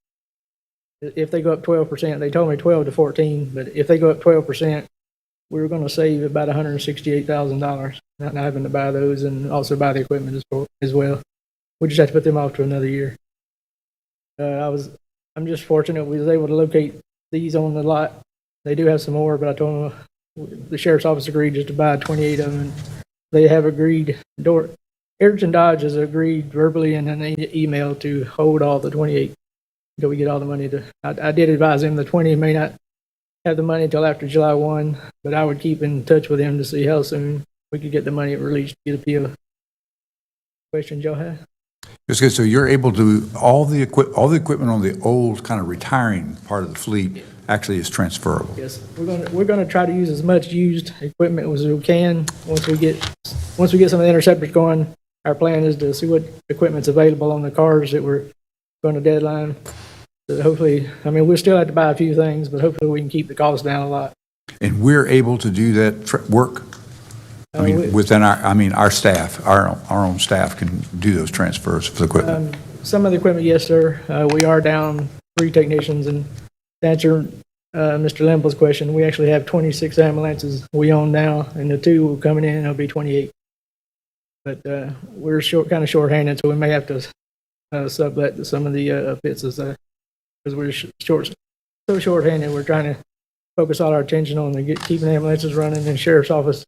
if they go up 12%, they told me 12 to 14, but if they go up 12%, we were going to save about $168,000 not having to buy those and also buy the equipment as well. We just have to put them off to another year. I'm just fortunate we was able to locate these on the lot. They do have some more, but I told them the Sheriff's Office agreed just to buy 28 of them. And they have agreed, Ayrton Dodge has agreed verbally in an email to hold all the 28 until we get all the money to. I did advise him the 20 may not have the money until after July 1, but I would keep in touch with him to see how soon we could get the money released to get a PO. Questions y'all have? That's good. So you're able to, all the equipment on the old kind of retiring part of the fleet actually is transferable. Yes, we're going to try to use as much used equipment as we can. Once we get some of the Interceptors going, our plan is to see what equipment's available on the cars that we're going to deadline. So hopefully, I mean, we'll still have to buy a few things, but hopefully we can keep the cost down a lot. And we're able to do that work? I mean, within our staff, our own staff can do those transfers for the equipment? Some of the equipment, yes, sir. We are down 3 technicians, and to answer Mr. Limble's question, we actually have 26 ambulances we own now, and the 2 coming in, it'll be 28. But we're kind of short-handed, so we may have to sublet some of the pits because we're so short-handed. We're trying to focus all our attention on keeping the ambulances running. In Sheriff's Office,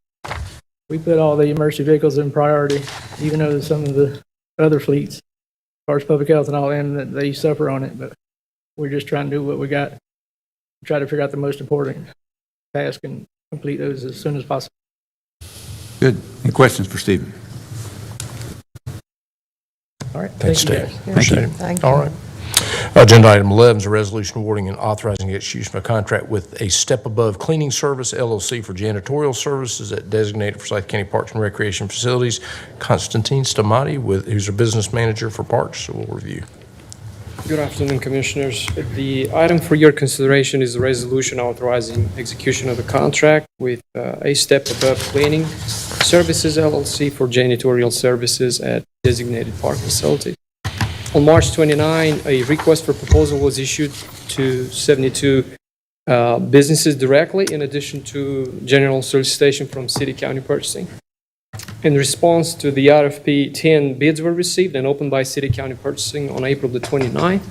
we put all the emergency vehicles in priority, even though some of the other fleets, as far as public health and all them, that they suffer on it. But we're just trying to do what we got, try to figure out the most important task and complete those as soon as possible. Good. Any questions for Stephen? All right. Thanks, Steve. Thank you. Thank you. All right. Agenda item 11 is a resolution awarding and authorizing the execution of a contract with a Step Above Cleaning Service, LLC, for janitorial services at designated Forsyth County Parks and Recreation Facilities. Constantine Stamati, who's a business manager for Parks, so we'll review. Good afternoon, Commissioners. The item for your consideration is a resolution authorizing execution of a contract with A Step Above Cleaning Services LLC for janitorial services at designated park facility. On March 29, a request for proposal was issued to 72 businesses directly, in addition to general solicitation from City County Purchasing. In response to the RFP, 10 bids were received and opened by City County Purchasing on April the 29th.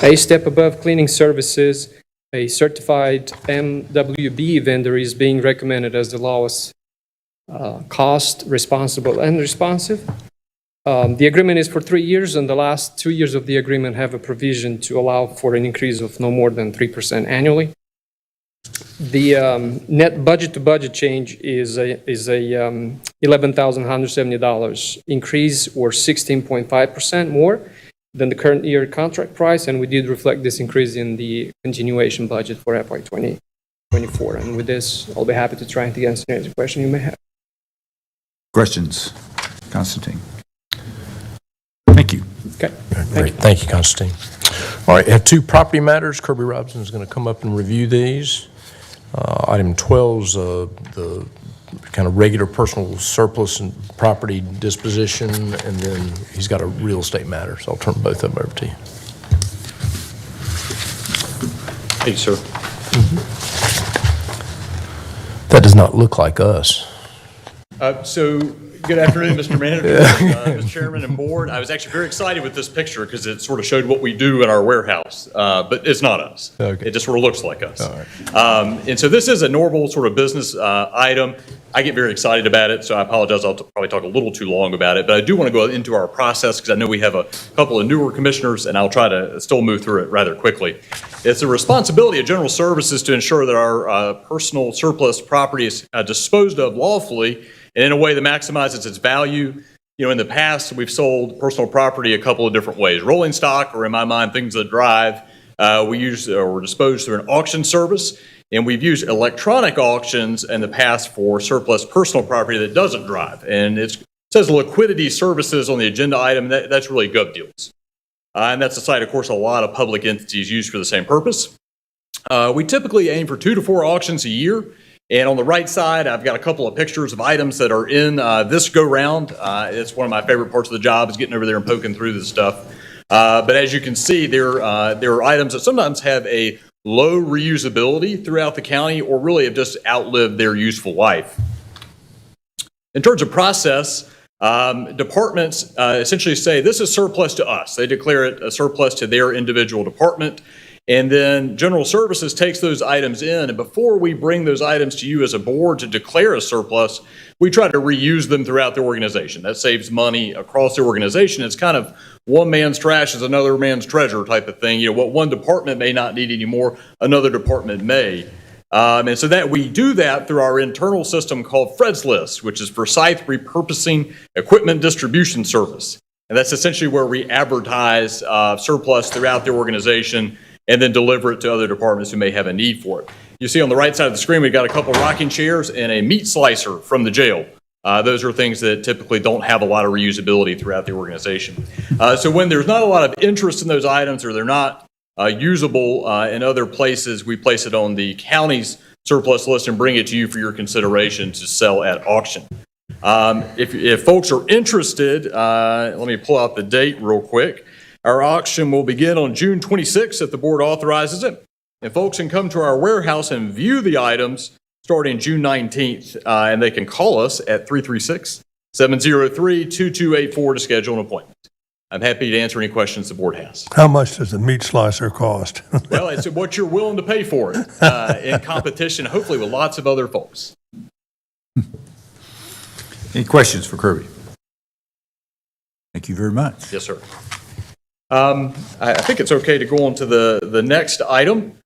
A Step Above Cleaning Services, a certified MWB vendor, is being recommended as the lowest cost, responsible, and responsive. The agreement is for 3 years, and the last 2 years of the agreement have a provision to allow for an increase of no more than 3% annually. The net budget-to-budget change is a $11,170 increase, or 16.5% more than the current year contract price, and we did reflect this increase in the continuation budget for FY 2024. And with this, I'll be happy to try to answer any question you may have. Questions? Constantine? Thank you. Okay. Great. Thank you, Constantine. All right, I have 2 property matters. Kirby Robinson is going to come up and review these. Item 12 is the kind of regular personal surplus and property disposition, and then he's got a real estate matter, so I'll turn both of them over to you. Hey, sir. That does not look like us. So, good afternoon, Mr. Manager, Mr. Chairman, and Board. I was actually very excited with this picture because it sort of showed what we do in our warehouse, but it's not us. Okay. It just sort of looks like us. All right. And so this is a normal sort of business item. I get very excited about it, so I apologize. I'll probably talk a little too long about it, but I do want to go into our process because I know we have a couple of newer commissioners, and I'll try to still move through it rather quickly. It's the responsibility of General Services to ensure that our personal surplus property is disposed of lawfully and in a way that maximizes its value. You know, in the past, we've sold personal property a couple of different ways. Rolling stock, or in my mind, things that drive, we use or dispose through an auction service. And we've used electronic auctions in the past for surplus personal property that doesn't drive. And it says liquidity services on the agenda item. That's really GovDeals. And that's a site, of course, a lot of public entities use for the same purpose. We typically aim for 2 to 4 auctions a year. And on the right side, I've got a couple of pictures of items that are in this go-round. It's one of my favorite parts of the job, is getting over there and poking through this stuff. But as you can see, there are items that sometimes have a low reusability throughout the county, or really have just outlived their useful life. In terms of process, departments essentially say this is surplus to us. They declare it a surplus to their individual department. And then General Services takes those items in, and before we bring those items to you as a board to declare a surplus, we try to reuse them throughout the organization. That saves money across the organization. It's kind of one man's trash is another man's treasure type of thing. You know, what one department may not need anymore, another department may. And so that we do that through our internal system called Fred's List, which is Forsyth Repurposing Equipment Distribution Service. And that's essentially where we advertise surplus throughout the organization and then deliver it to other departments who may have a need for it. You see on the right side of the screen, we've got a couple of rocking chairs and a meat slicer from the jail. Those are things that typically don't have a lot of reusability throughout the organization. So when there's not a lot of interest in those items, or they're not usable in other places, we place it on the county's surplus list and bring it to you for your consideration to sell at auction. If folks are interested, let me pull out the date real quick. Our auction will begin on June 26th if the board authorizes it. And folks can come to our warehouse and view the items starting June 19th, and they can call us at 336-703-2284 to schedule an appointment. I'm happy to answer any questions the board has. How much does the meat slicer cost? Well, it's what you're willing to pay for it in competition, hopefully with lots of other folks. Any questions for Kirby? Thank you very much. Yes, sir. I think it's okay to go on to the next item.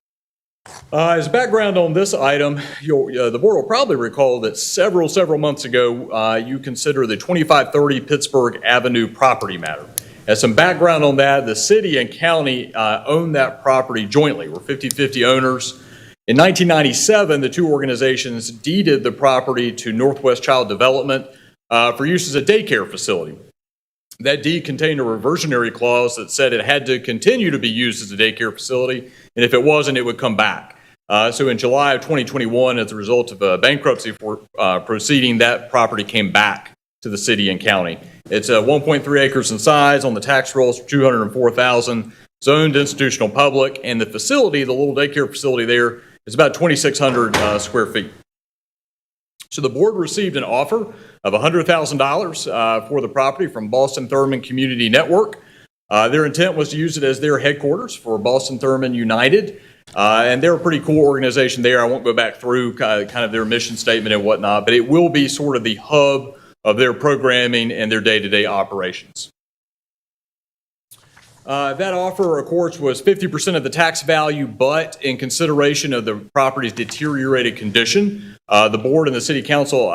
As background on this item, the board will probably recall that several months ago, you considered the 2530 Pittsburgh Avenue property matter. As some background on that, the city and county own that property jointly. We're 50-50 owners. In 1997, the two organizations deeded the property to Northwest Child Development for use as a daycare facility. That deed contained a reversionary clause that said it had to continue to be used as a daycare facility, and if it wasn't, it would come back. So in July of 2021, as a result of a bankruptcy proceeding, that property came back to the city and county. It's 1.3 acres in size, on the tax rolls for $204,000, zoned institutional public, and the facility, the little daycare facility there, is about 2,600 square feet. So the board received an offer of $100,000 for the property from Boston Thurman Community Network. Their intent was to use it as their headquarters for Boston Thurman United. And they're a pretty cool organization there. I won't go back through kind of their mission statement and whatnot, but it will be sort of the hub of their programming and their day-to-day operations. That offer, of course, was 50% of the tax value, but in consideration of the property's deteriorated condition, the board and the city council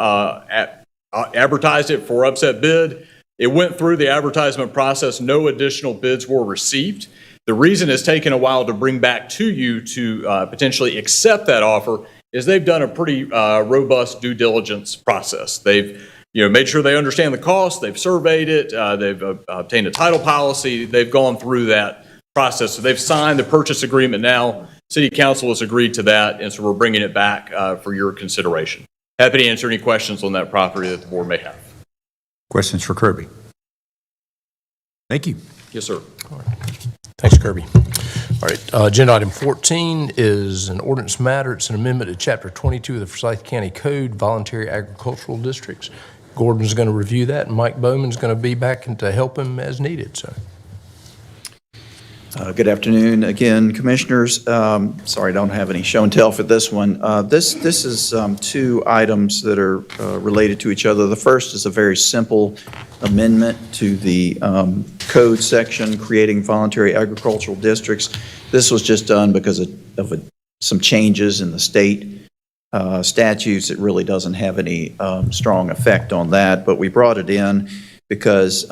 advertised it for upset bid. It went through the advertisement process. No additional bids were received. The reason it's taken a while to bring back to you to potentially accept that offer is they've done a pretty robust due diligence process. They've made sure they understand the cost, they've surveyed it, they've obtained a title policy, they've gone through that process. So they've signed the purchase agreement now. City Council has agreed to that, and so we're bringing it back for your consideration. Happy to answer any questions on that property that the board may have. Questions for Kirby? Thank you. Yes, sir. Thanks, Kirby. All right, agenda item 14 is an ordinance matter. It's an amendment to Chapter 22 of the Forsyth County Code, Voluntary Agricultural Districts. Gordon's going to review that, and Mike Bowman's going to be back and to help him as needed. So, good afternoon again, commissioners. Sorry, I don't have any show and tell for this one. This is two items that are related to each other. The first is a very simple amendment to the code section creating voluntary agricultural districts. This was just done because of some changes in the state statutes. It really doesn't have any strong effect on that, but we brought it in because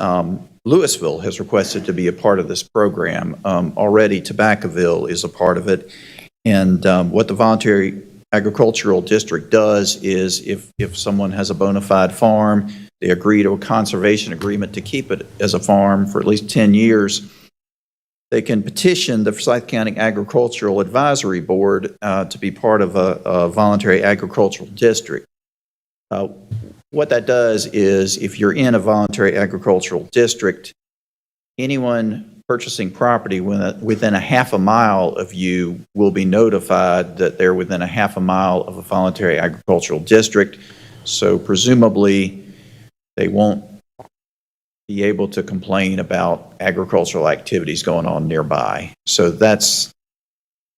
Louisville has requested to be a part of this program. Already Tobaccoville is a part of it. And what the voluntary agricultural district does is if someone has a bona fide farm, they agree to a conservation agreement to keep it as a farm for at least 10 years, they can petition the Forsyth County Agricultural Advisory Board to be part of a voluntary agricultural district. What that does is if you're in a voluntary agricultural district, anyone purchasing property within a half a mile of you will be notified that they're within a half a mile of a voluntary agricultural district. So presumably they won't be able to complain about agricultural activities going on nearby. So that's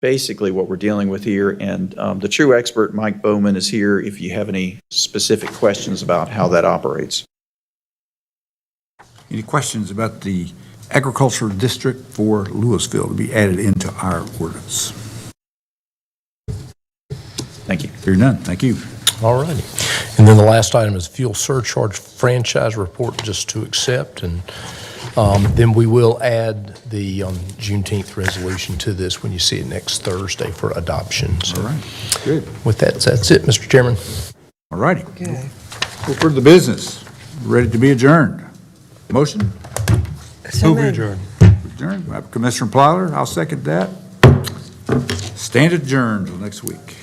basically what we're dealing with here. And the true expert, Mike Bowman, is here if you have any specific questions about how that operates. Any questions about the agricultural district for Louisville to be added into our ordinance? Thank you. Hearing none. Thank you. all righty. And then the last item is fuel surcharge franchise report just to accept. And then we will add the Juneteenth resolution to this when you see it next Thursday for adoption. So all right. Good. With that, that's it, Mr. Chairman. All righty. Okay. Go for the business. Ready to be adjourned. Motion? So moved. Adjourned by Commissioner Plyler. I'll second that. Stand adjourned till next week.